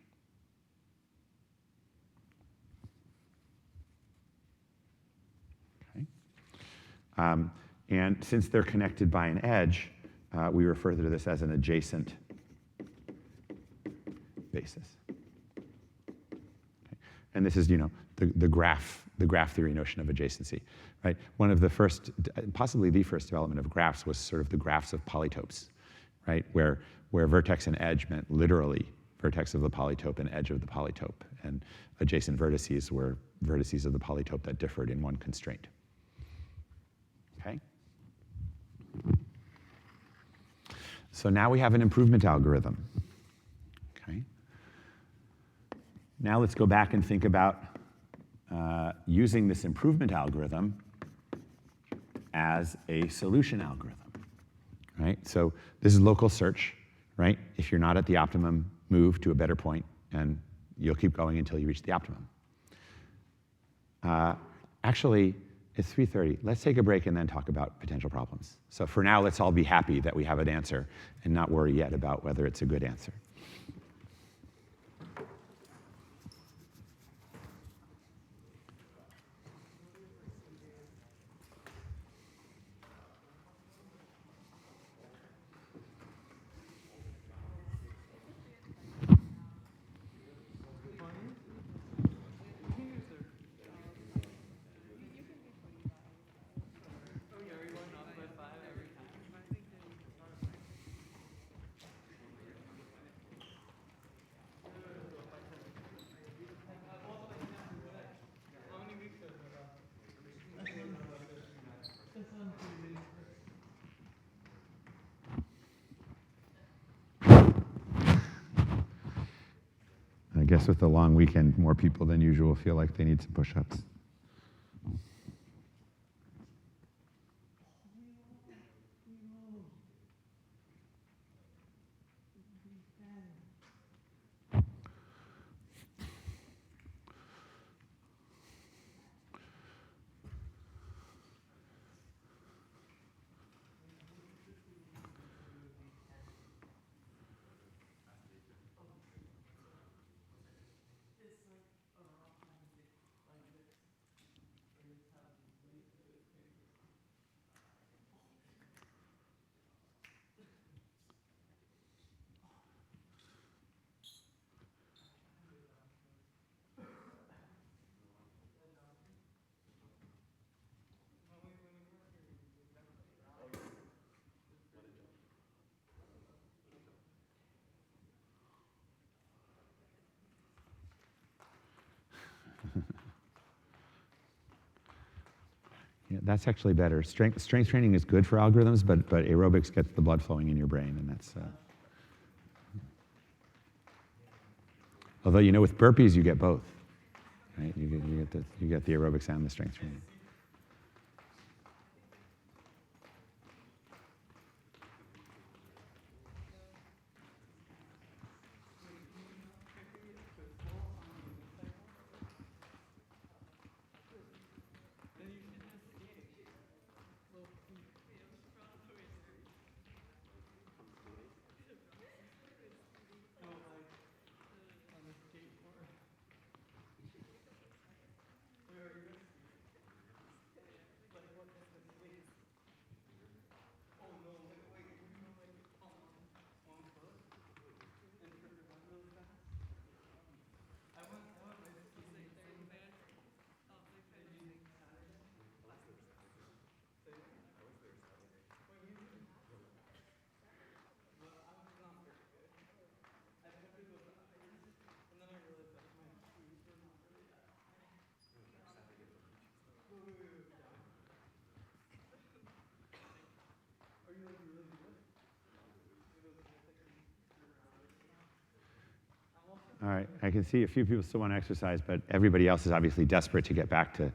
Speaker 1: Okay. And since they're connected by an edge, we refer to this as an adjacent basis. Okay. And this is, the graph theory notion of adjacency, right? One of the first, possibly the first development of graphs was sort of the graphs of polytopes, right? Where vertex and edge meant literally vertex of the polytope and edge of the polytope, and adjacent vertices were vertices of the polytope that differed in one constraint. Okay? So now we have an improvement algorithm. Okay? Now let's go back and think about using this improvement algorithm as a solution algorithm, right? So this is local search, right? If you're not at the optimum, move to a better point, and you'll keep going until you reach the optimum. Actually, it's 3:30. Let's take a break and then talk about potential problems. So for now, let's all be happy that we have an answer and not worry yet about whether it's a good answer. I guess with the long weekend, more people than usual feel like they need some push-ups. That's actually better. Strength training is good for algorithms, but aerobics gets the blood flowing in your brain, and that's. Although with burpees you get both, right? You get the aerobics and the strength training. All right, I can see a few people still want to exercise, but everybody else is obviously desperate to get back to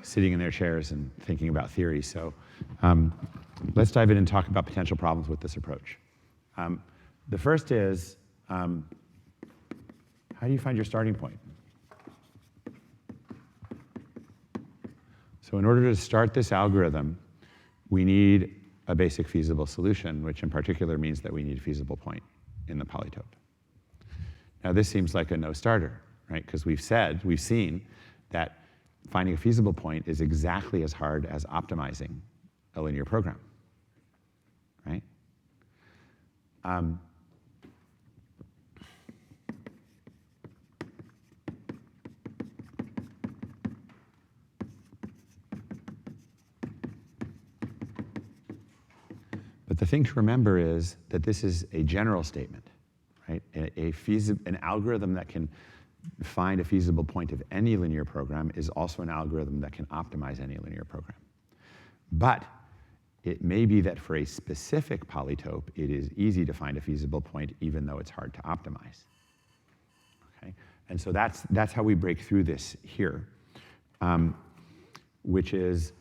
Speaker 1: sitting in their chairs and thinking about theory. So let's dive in and talk about potential problems with this approach. The first is, how do you find your starting point? So in order to start this algorithm, we need a basic feasible solution, which in particular means that we need a feasible point in the polytope. Now this seems like a no-starter, right? Because we've seen that finding a feasible point is exactly as hard as optimizing a linear program, right? But the thing to remember is that this is a general statement, right? An algorithm that can find a feasible point of any linear program is also an algorithm that can optimize any linear program. But it may be that for a specific polytope, it is easy to find a feasible point even though it's hard to optimize. Okay? And so that's how we break through this here, which is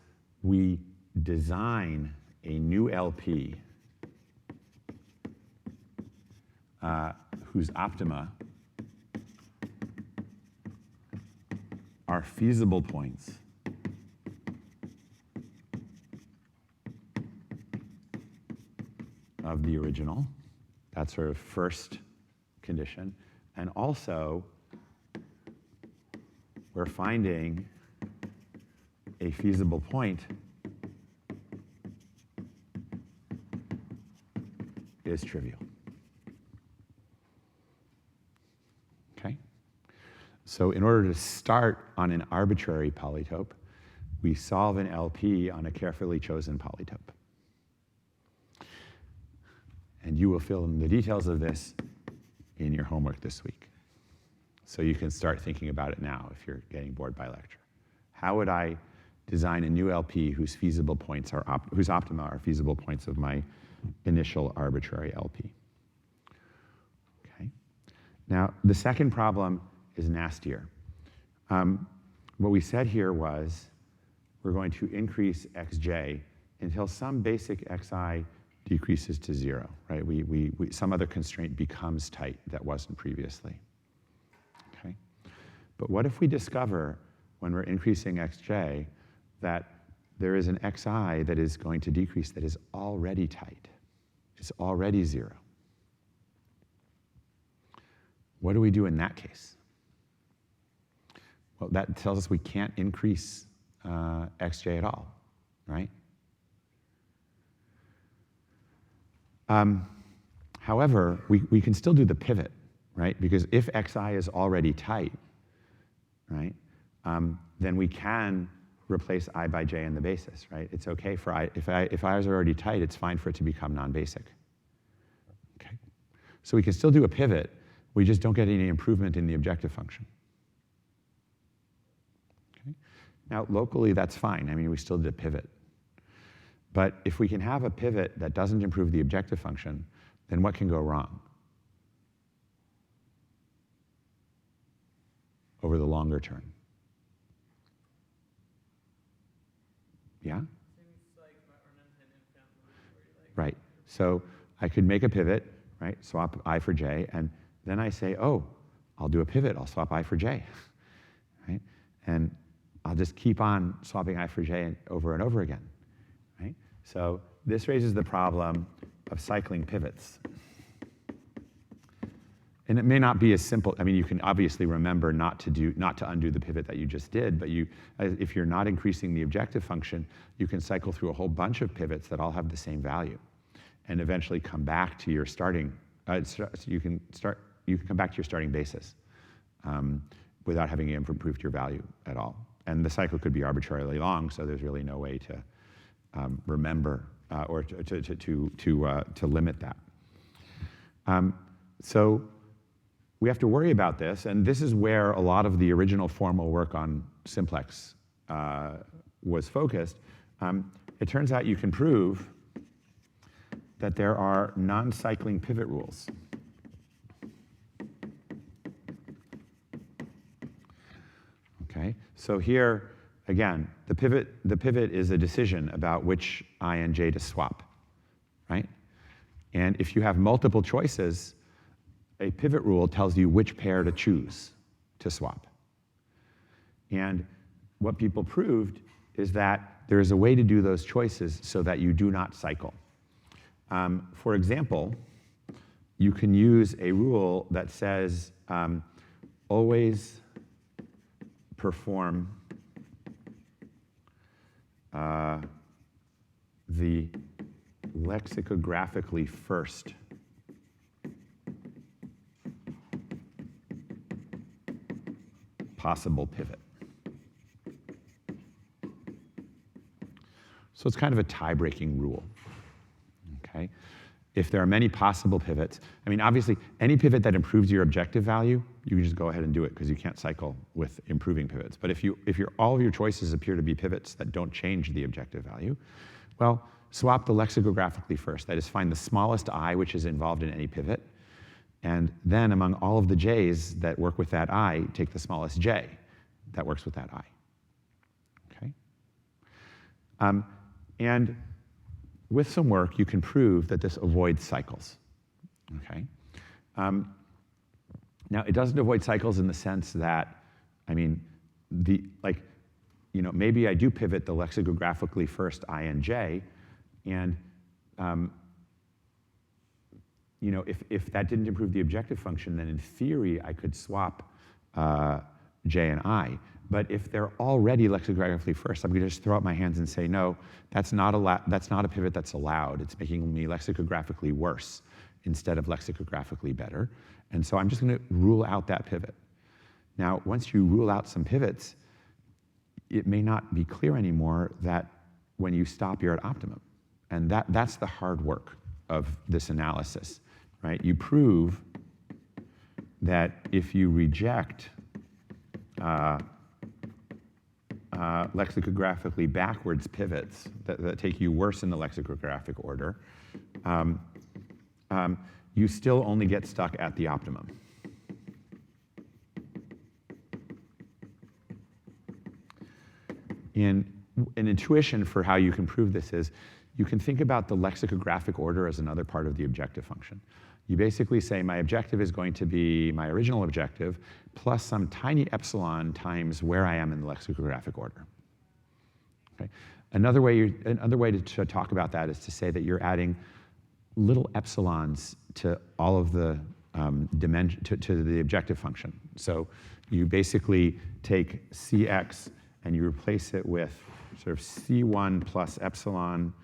Speaker 1: we design a new LP whose optima are feasible points of the original. That's sort of first condition. And also, we're finding a feasible point is trivial. Okay? So in order to start on an arbitrary polytope, we solve an LP on a carefully chosen polytope. And you will fill in the details of this in your homework this week. So you can start thinking about it now if you're getting bored by lecture. How would I design a new LP whose feasible points are whose optima are feasible points of my initial arbitrary LP? Okay. Now, the second problem is nastier. What we said here was we're going to increase xj until some basic xi decreases to 0, right? Some other constraint becomes tight that wasn't previously. Okay. But what if we discover when we're increasing xj that there is an xi that is going to decrease that is already tight? It's already 0. What do we do in that case? Well, that tells us we can't increase xj at all, right? However, we can still do the pivot, right? Because if xi is already tight, right, then we can replace I by j in the basis, right? It's okay for I, if I is already tight, it's fine for it to become non-basic. Okay? So we can still do a pivot, we just don't get any improvement in the objective function. Okay? Now, locally, that's fine. I mean, we still did a pivot. But if we can have a pivot that doesn't improve the objective function, then what can go wrong over the longer term? Yeah? Right. So I could make a pivot, right? Swap I for j, and then I say, oh, I'll do a pivot. I'll swap I for j, right? And I'll just keep on swapping I for j over and over again, right? So this raises the problem of cycling pivots. And it may not be as simple. I mean, you can obviously remember not to undo the pivot that you just did, but if you're not increasing the objective function, you can cycle through a whole bunch of pivots that all have the same value, and eventually come back to your starting. So you can come back to your starting basis without having improved your value at all. And the cycle could be arbitrarily long, so there's really no way to remember or to limit that. So we have to worry about this, and this is where a lot of the original formal work on Simplex was focused. It turns out you can prove that there are non-cycling pivot rules. Okay, so here, again, the pivot is a decision about which I and j to swap, right? And if you have multiple choices, a pivot rule tells you which pair to choose to swap. And what people proved is that there is a way to do those choices so that you do not cycle. For example, you can use a rule that says always perform the lexicographically first possible pivot. So it's kind of a tie-breaking rule, okay? If there are many possible pivots, I mean, obviously, any pivot that improves your objective value, you can just go ahead and do it because you can't cycle with improving pivots. But if all of your choices appear to be pivots that don't change the objective value, well, swap the lexicographically first. That is, find the smallest I which is involved in any pivot, and then among all of the j's that work with that I, take the smallest j that works with that I, okay? And with some work, you can prove that this avoids cycles, okay? Now, it doesn't avoid cycles in the sense that, I mean, maybe I do pivot the lexicographically first I and j, and if that didn't improve the objective function, then in theory, I could swap j and I. But if they're already lexicographically first, I'm going to just throw up my hands and say, no, that's not a pivot that's allowed. It's making me lexicographically worse instead of lexicographically better. And so I'm just going to rule out that pivot. Now, once you rule out some pivots, it may not be clear anymore that when you stop, you're at optimum. And that's the hard work of this analysis, right? You prove that if you reject lexicographically backwards pivots that take you worse in the lexicographic order, you still only get stuck at the optimum. And an intuition for how you can prove this is you can think about the lexicographic order as another part of the objective function. You basically say my objective is going to be my original objective plus some tiny epsilon times where I am in the lexicographic order. Okay? Another way to talk about that is to say that you're adding little epsilons to all of the dimension to the objective function. So you basically take Cx and you replace it with sort of C1 plus epsilon,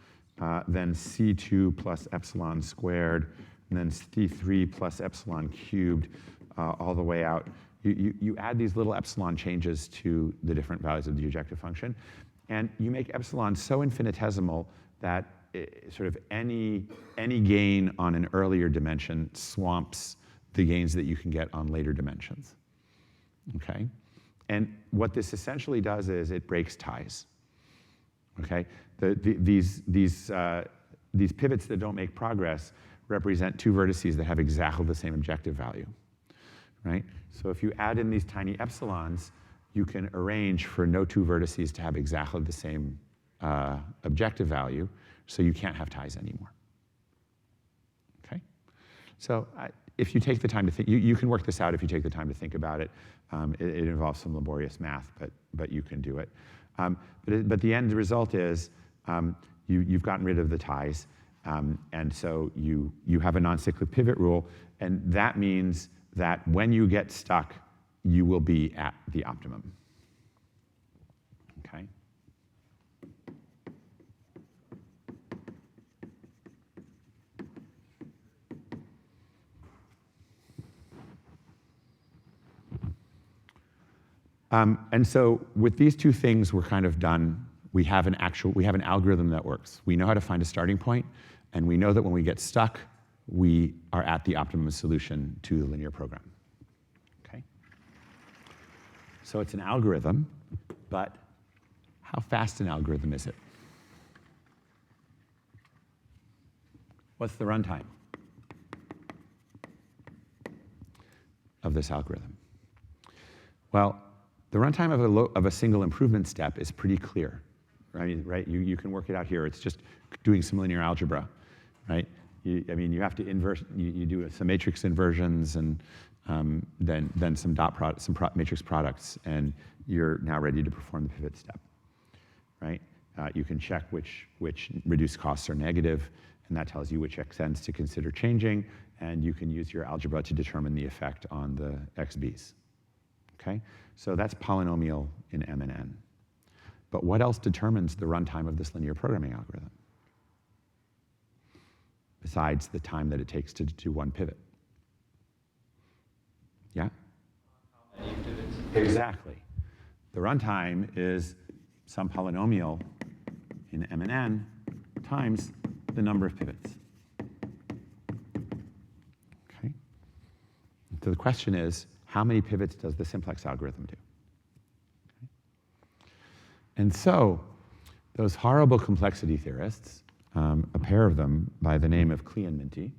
Speaker 1: then C2 plus epsilon squared, and then C3 plus epsilon cubed, all the way out. You add these little epsilon changes to the different values of the objective function, and you make epsilon so infinitesimal that sort of any gain on an earlier dimension swamps the gains that you can get on later dimensions, okay? And what this essentially does is it breaks ties. Okay, these pivots that don't make progress represent two vertices that have exactly the same objective value, right? So if you add in these tiny epsilons, you can arrange for no two vertices to have exactly the same objective value, so you can't have ties anymore. Okay, so if you take the time to think, you can work this out if you take the time to think about it. It involves some laborious math, but you can do it. But the end result is you've gotten rid of the ties, and so you have a non-cyclic pivot rule, and that means that when you get stuck, you will be at the optimum. Okay? And so with these two things, we're kind of done. We have an algorithm that works. We know how to find a starting point, and we know that when we get stuck, we are at the optimum solution to the linear program. Okay? So it's an algorithm, but how fast an algorithm is it? What's the runtime of this algorithm? Well, the runtime of a single improvement step is pretty clear. Right? You can work it out here. It's just doing some linear algebra, right? You have to invert. You do some matrix inversions and then some matrix products, and you're now ready to perform the pivot step, right? You can check which reduced costs are negative, and that tells you which xn's to consider changing, and you can use your algebra to determine the effect on the xb's. Okay, so that's polynomial in M and N. But what else determines the runtime of this linear programming algorithm besides the time that it takes to do one pivot? Yeah?
Speaker 4: How many pivots?
Speaker 1: Exactly. The runtime is some polynomial in M and N times the number of pivots. Okay? So the question is, how many pivots does the simplex algorithm do? Okay. And so those horrible complexity theorists, a pair of them by the name of Klee and Minty,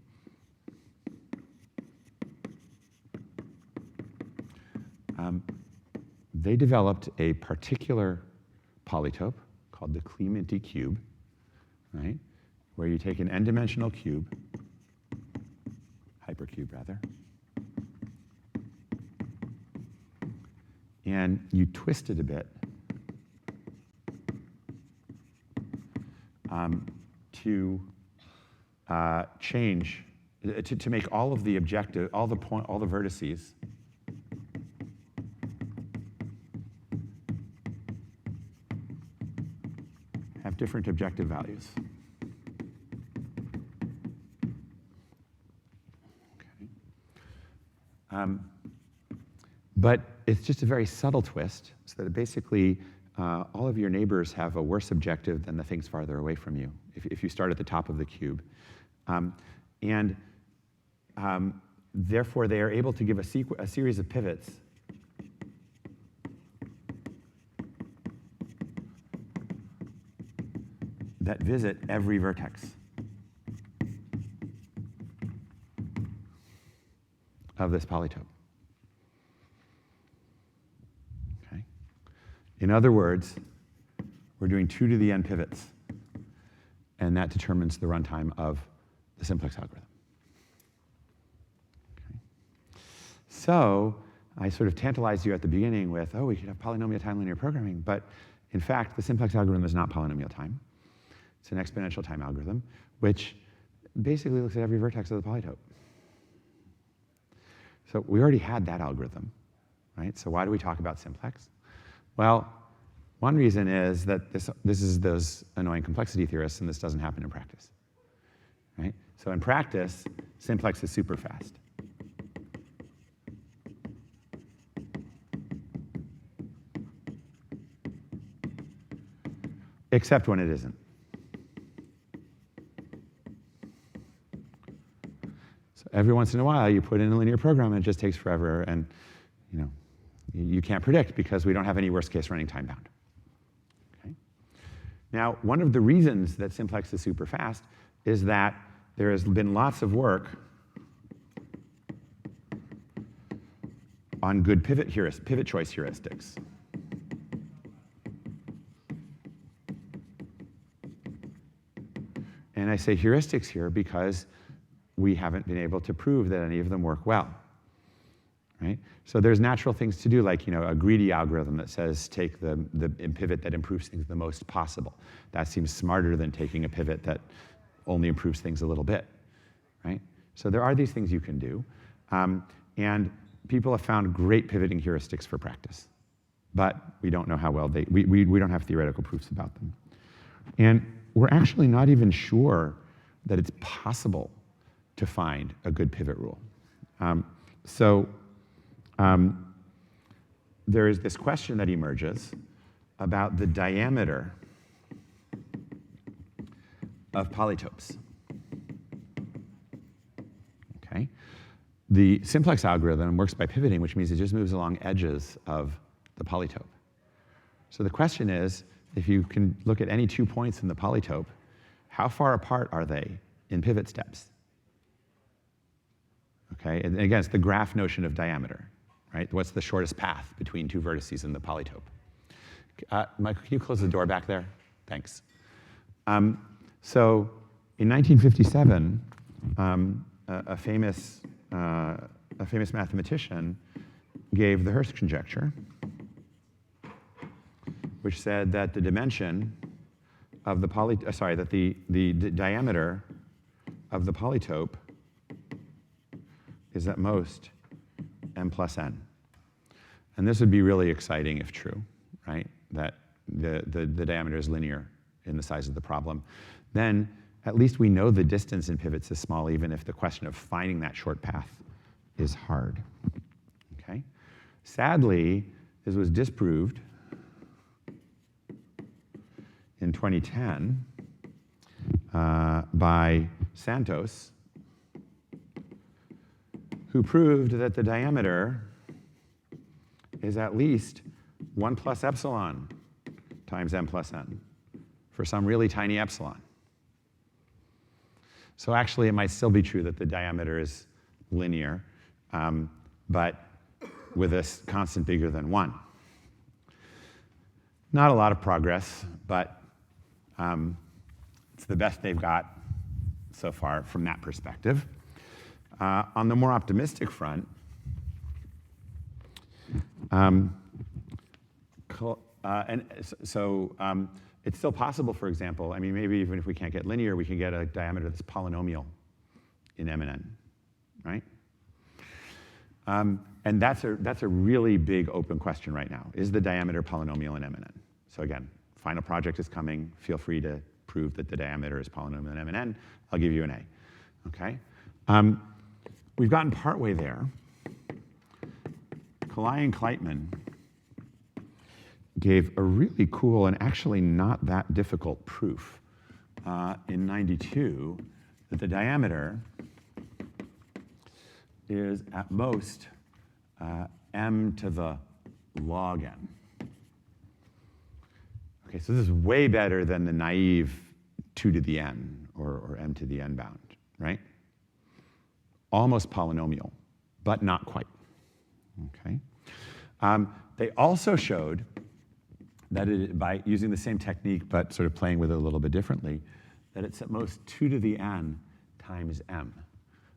Speaker 1: they developed a particular polytope called the Klee-Minty cube, right? Where you take an n-dimensional cube, hypercube rather, and you twist it a bit to change, to make all of the objective, all the vertices have different objective values. Okay. But it's just a very subtle twist, so that basically all of your neighbors have a worse objective than the things farther away from you, if you start at the top of the cube. Therefore, they are able to give a series of pivots that visit every vertex of this polytope. Okay. In other words, we're doing 2 to the n pivots, and that determines the runtime of the simplex algorithm. Okay. So I sort of tantalized you at the beginning with, oh, we could have polynomial time linear programming, but in fact, the simplex algorithm is not polynomial time. It's an exponential time algorithm, which basically looks at every vertex of the polytope. So we already had that algorithm, right? So why do we talk about simplex? Well, one reason is that this is those annoying complexity theorists, and this doesn't happen in practice, right? So in practice, simplex is super fast. Except when it isn't. So every once in a while, you put in a linear program, and it just takes forever, and You can't predict because we don't have any worst case running time bound. Okay? Now, one of the reasons that Simplex is super fast is that there has been lots of work on good pivot choice heuristics. And I say heuristics here because we haven't been able to prove that any of them work well. Right? So there's natural things to do, like a greedy algorithm that says take the pivot that improves things the most possible. That seems smarter than taking a pivot that only improves things a little bit. Right? So there are these things you can do. And people have found great pivoting heuristics for practice. But we don't know how well we don't have theoretical proofs about them. And we're actually not even sure that it's possible to find a good pivot rule. There is this question that emerges about the diameter of polytopes. Okay? The simplex algorithm works by pivoting, which means it just moves along edges of the polytope. So the question is, if you can look at any 2 points in the polytope, how far apart are they in pivot steps? Okay, and again, it's the graph notion of diameter, right? What's the shortest path between 2 vertices in the polytope? Michael, can you close the door back there? Thanks. So in 1957, a famous mathematician gave the Hurst conjecture, which said that the dimension of the the diameter of the polytope is at most m plus n. And this would be really exciting if true, right? That the diameter is linear in the size of the problem. Then at least we know the distance in pivots is small, even if the question of finding that short path is hard. Okay? Sadly, this was disproved in 2010 by Santos, who proved that the diameter is at least 1 plus epsilon times m plus n for some really tiny epsilon. So actually, it might still be true that the diameter is linear, but with a constant bigger than 1. Not a lot of progress, but it's the best they've got so far from that perspective. On the more optimistic front, it's still possible, for example, I mean, maybe even if we can't get linear, we can get a diameter that's polynomial in M and N, right? And that's a really big open question right now. Is the diameter polynomial in M and N? So again, final project is coming. Feel free to prove that the diameter is polynomial in M and N. I'll give you an A, okay? We've gotten partway there. Kalai and Kleitman gave a really cool and actually not that difficult proof in '92 that the diameter is at most m to the log n. Okay, so this is way better than the naive 2 to the n or m to the n bound, right? Almost polynomial, but not quite. Okay. They also showed that by using the same technique, but sort of playing with it a little bit differently, that it's at most 2 to the n times m.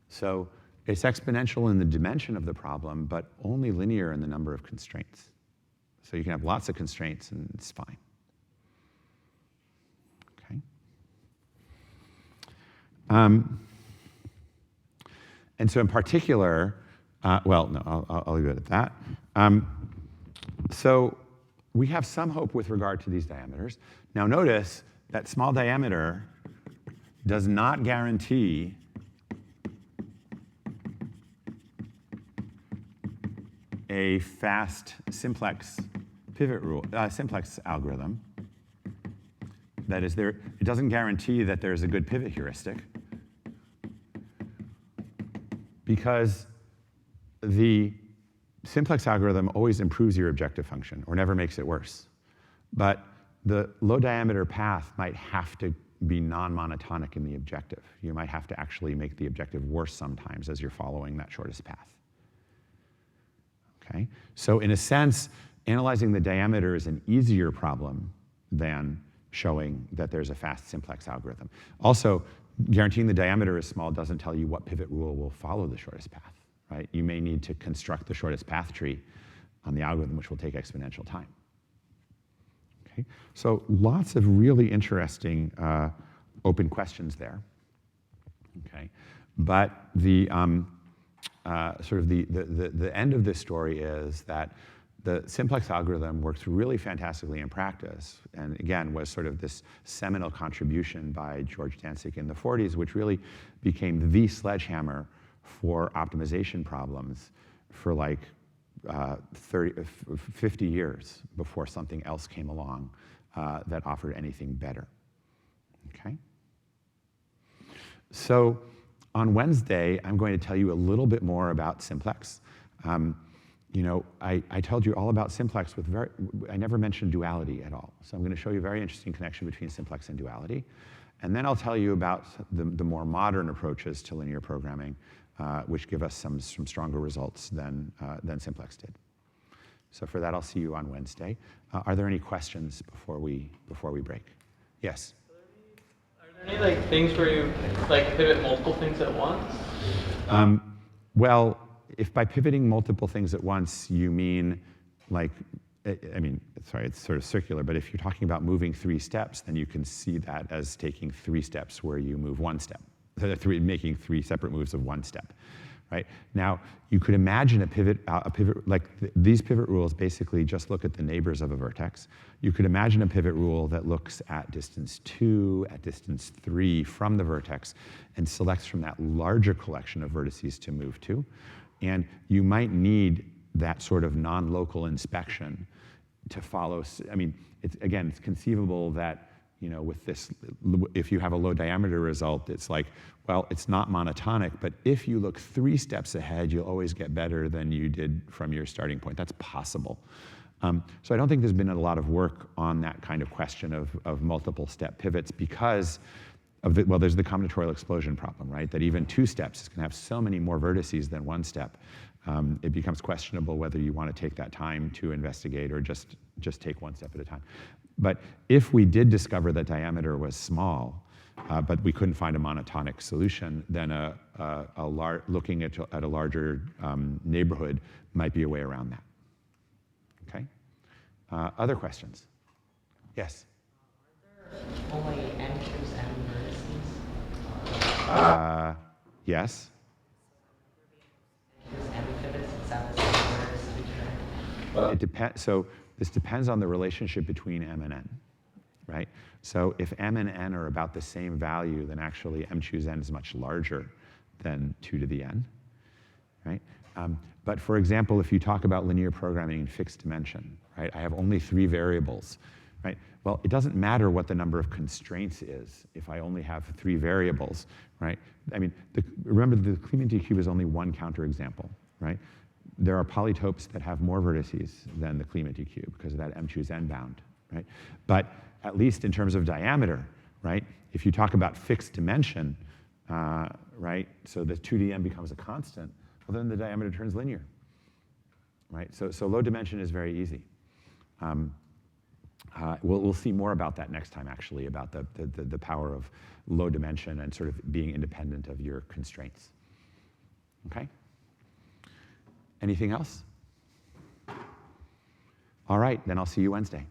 Speaker 1: So it's exponential in the dimension of the problem, but only linear in the number of constraints. So you can have lots of constraints, and it's fine. Okay. And so in particular, well, no, I'll leave it at that. So we have some hope with regard to these diameters. Now notice that small diameter does not guarantee a fast simplex pivot rule, simplex algorithm. That is, it doesn't guarantee that there's a good pivot heuristic, because the simplex algorithm always improves your objective function or never makes it worse. But the low diameter path might have to be non-monotonic in the objective. You might have to actually make the objective worse sometimes as you're following that shortest path. Okay? So in a sense, analyzing the diameter is an easier problem than showing that there's a fast simplex algorithm. Also, guaranteeing the diameter is small doesn't tell you what pivot rule will follow the shortest path, right? You may need to construct the shortest path tree on the algorithm, which will take exponential time. Okay? So lots of really interesting open questions there. Okay? But the sort of the end of this story is that the simplex algorithm works really fantastically in practice, and again was sort of this seminal contribution by George Dantzig in the 40s, which really became the sledgehammer for optimization problems for like 50 years before something else came along that offered anything better. Okay? So on Wednesday, I'm going to tell you a little bit more about simplex. You know, I told you all about simplex with I never mentioned duality at all. So I'm going to show you a very interesting connection between simplex and duality. And then I'll tell you about the more modern approaches to linear programming, which give us some stronger results than simplex did. So for that, I'll see you on Wednesday. Are there any questions before we break? Yes?
Speaker 5: Are there any like things where you like pivot multiple things at once?
Speaker 1: Well, if by pivoting multiple things at once you mean like, I mean, sorry, it's sort of circular, but if you're talking about moving 3 steps, then you can see that as taking 3 steps where you move 1 step. So making 3 separate moves of 1 step, right? Now, you could imagine a pivot like these pivot rules basically just look at the neighbors of a vertex. You could imagine a pivot rule that looks at distance 2, at distance 3 from the vertex, and selects from that larger collection of vertices to move to. And you might need that sort of non-local inspection to follow. I mean, it's conceivable that, you know, with this, if you have a low diameter result, it's like, well, it's not monotonic, but if you look 3 steps ahead, you'll always get better than you did from your starting point. That's possible. So I don't think there's been a lot of work on that kind of question of multiple step pivots because well, there's the combinatorial explosion problem, right? That even 2 steps can have so many more vertices than 1 step. It becomes questionable whether you want to take that time to investigate or just take 1 step at a time. But if we did discover that diameter was small, but we couldn't find a monotonic solution, then looking at a larger neighborhood might be a way around that. Okay? Other questions? Yes?
Speaker 2: Only n choose n vertices?
Speaker 1: Yes?
Speaker 2: Choose n pivots instead of the same vertices feature?
Speaker 1: It depends. So this depends on the relationship between m and n, right? So if m and n are about the same value, then actually m choose n is much larger than 2 to the n, right? But for example, if you talk about linear programming in fixed dimension, right? I have only 3 variables, right? Well, it doesn't matter what the number of constraints is if I only have 3 variables, right? I mean, remember the Clementi cube is only one counterexample, right? There are polytopes that have more vertices than the Clementi cube because of that m choose n bound, right? But at least in terms of diameter, right? If you talk about fixed dimension, right? So the 2dm becomes a constant, well, then the diameter turns linear, right? So low dimension is very easy. We'll see more about that next time, actually, about the power of low dimension and sort of being independent of your constraints. Okay? Anything else? All right, then I'll see you Wednesday.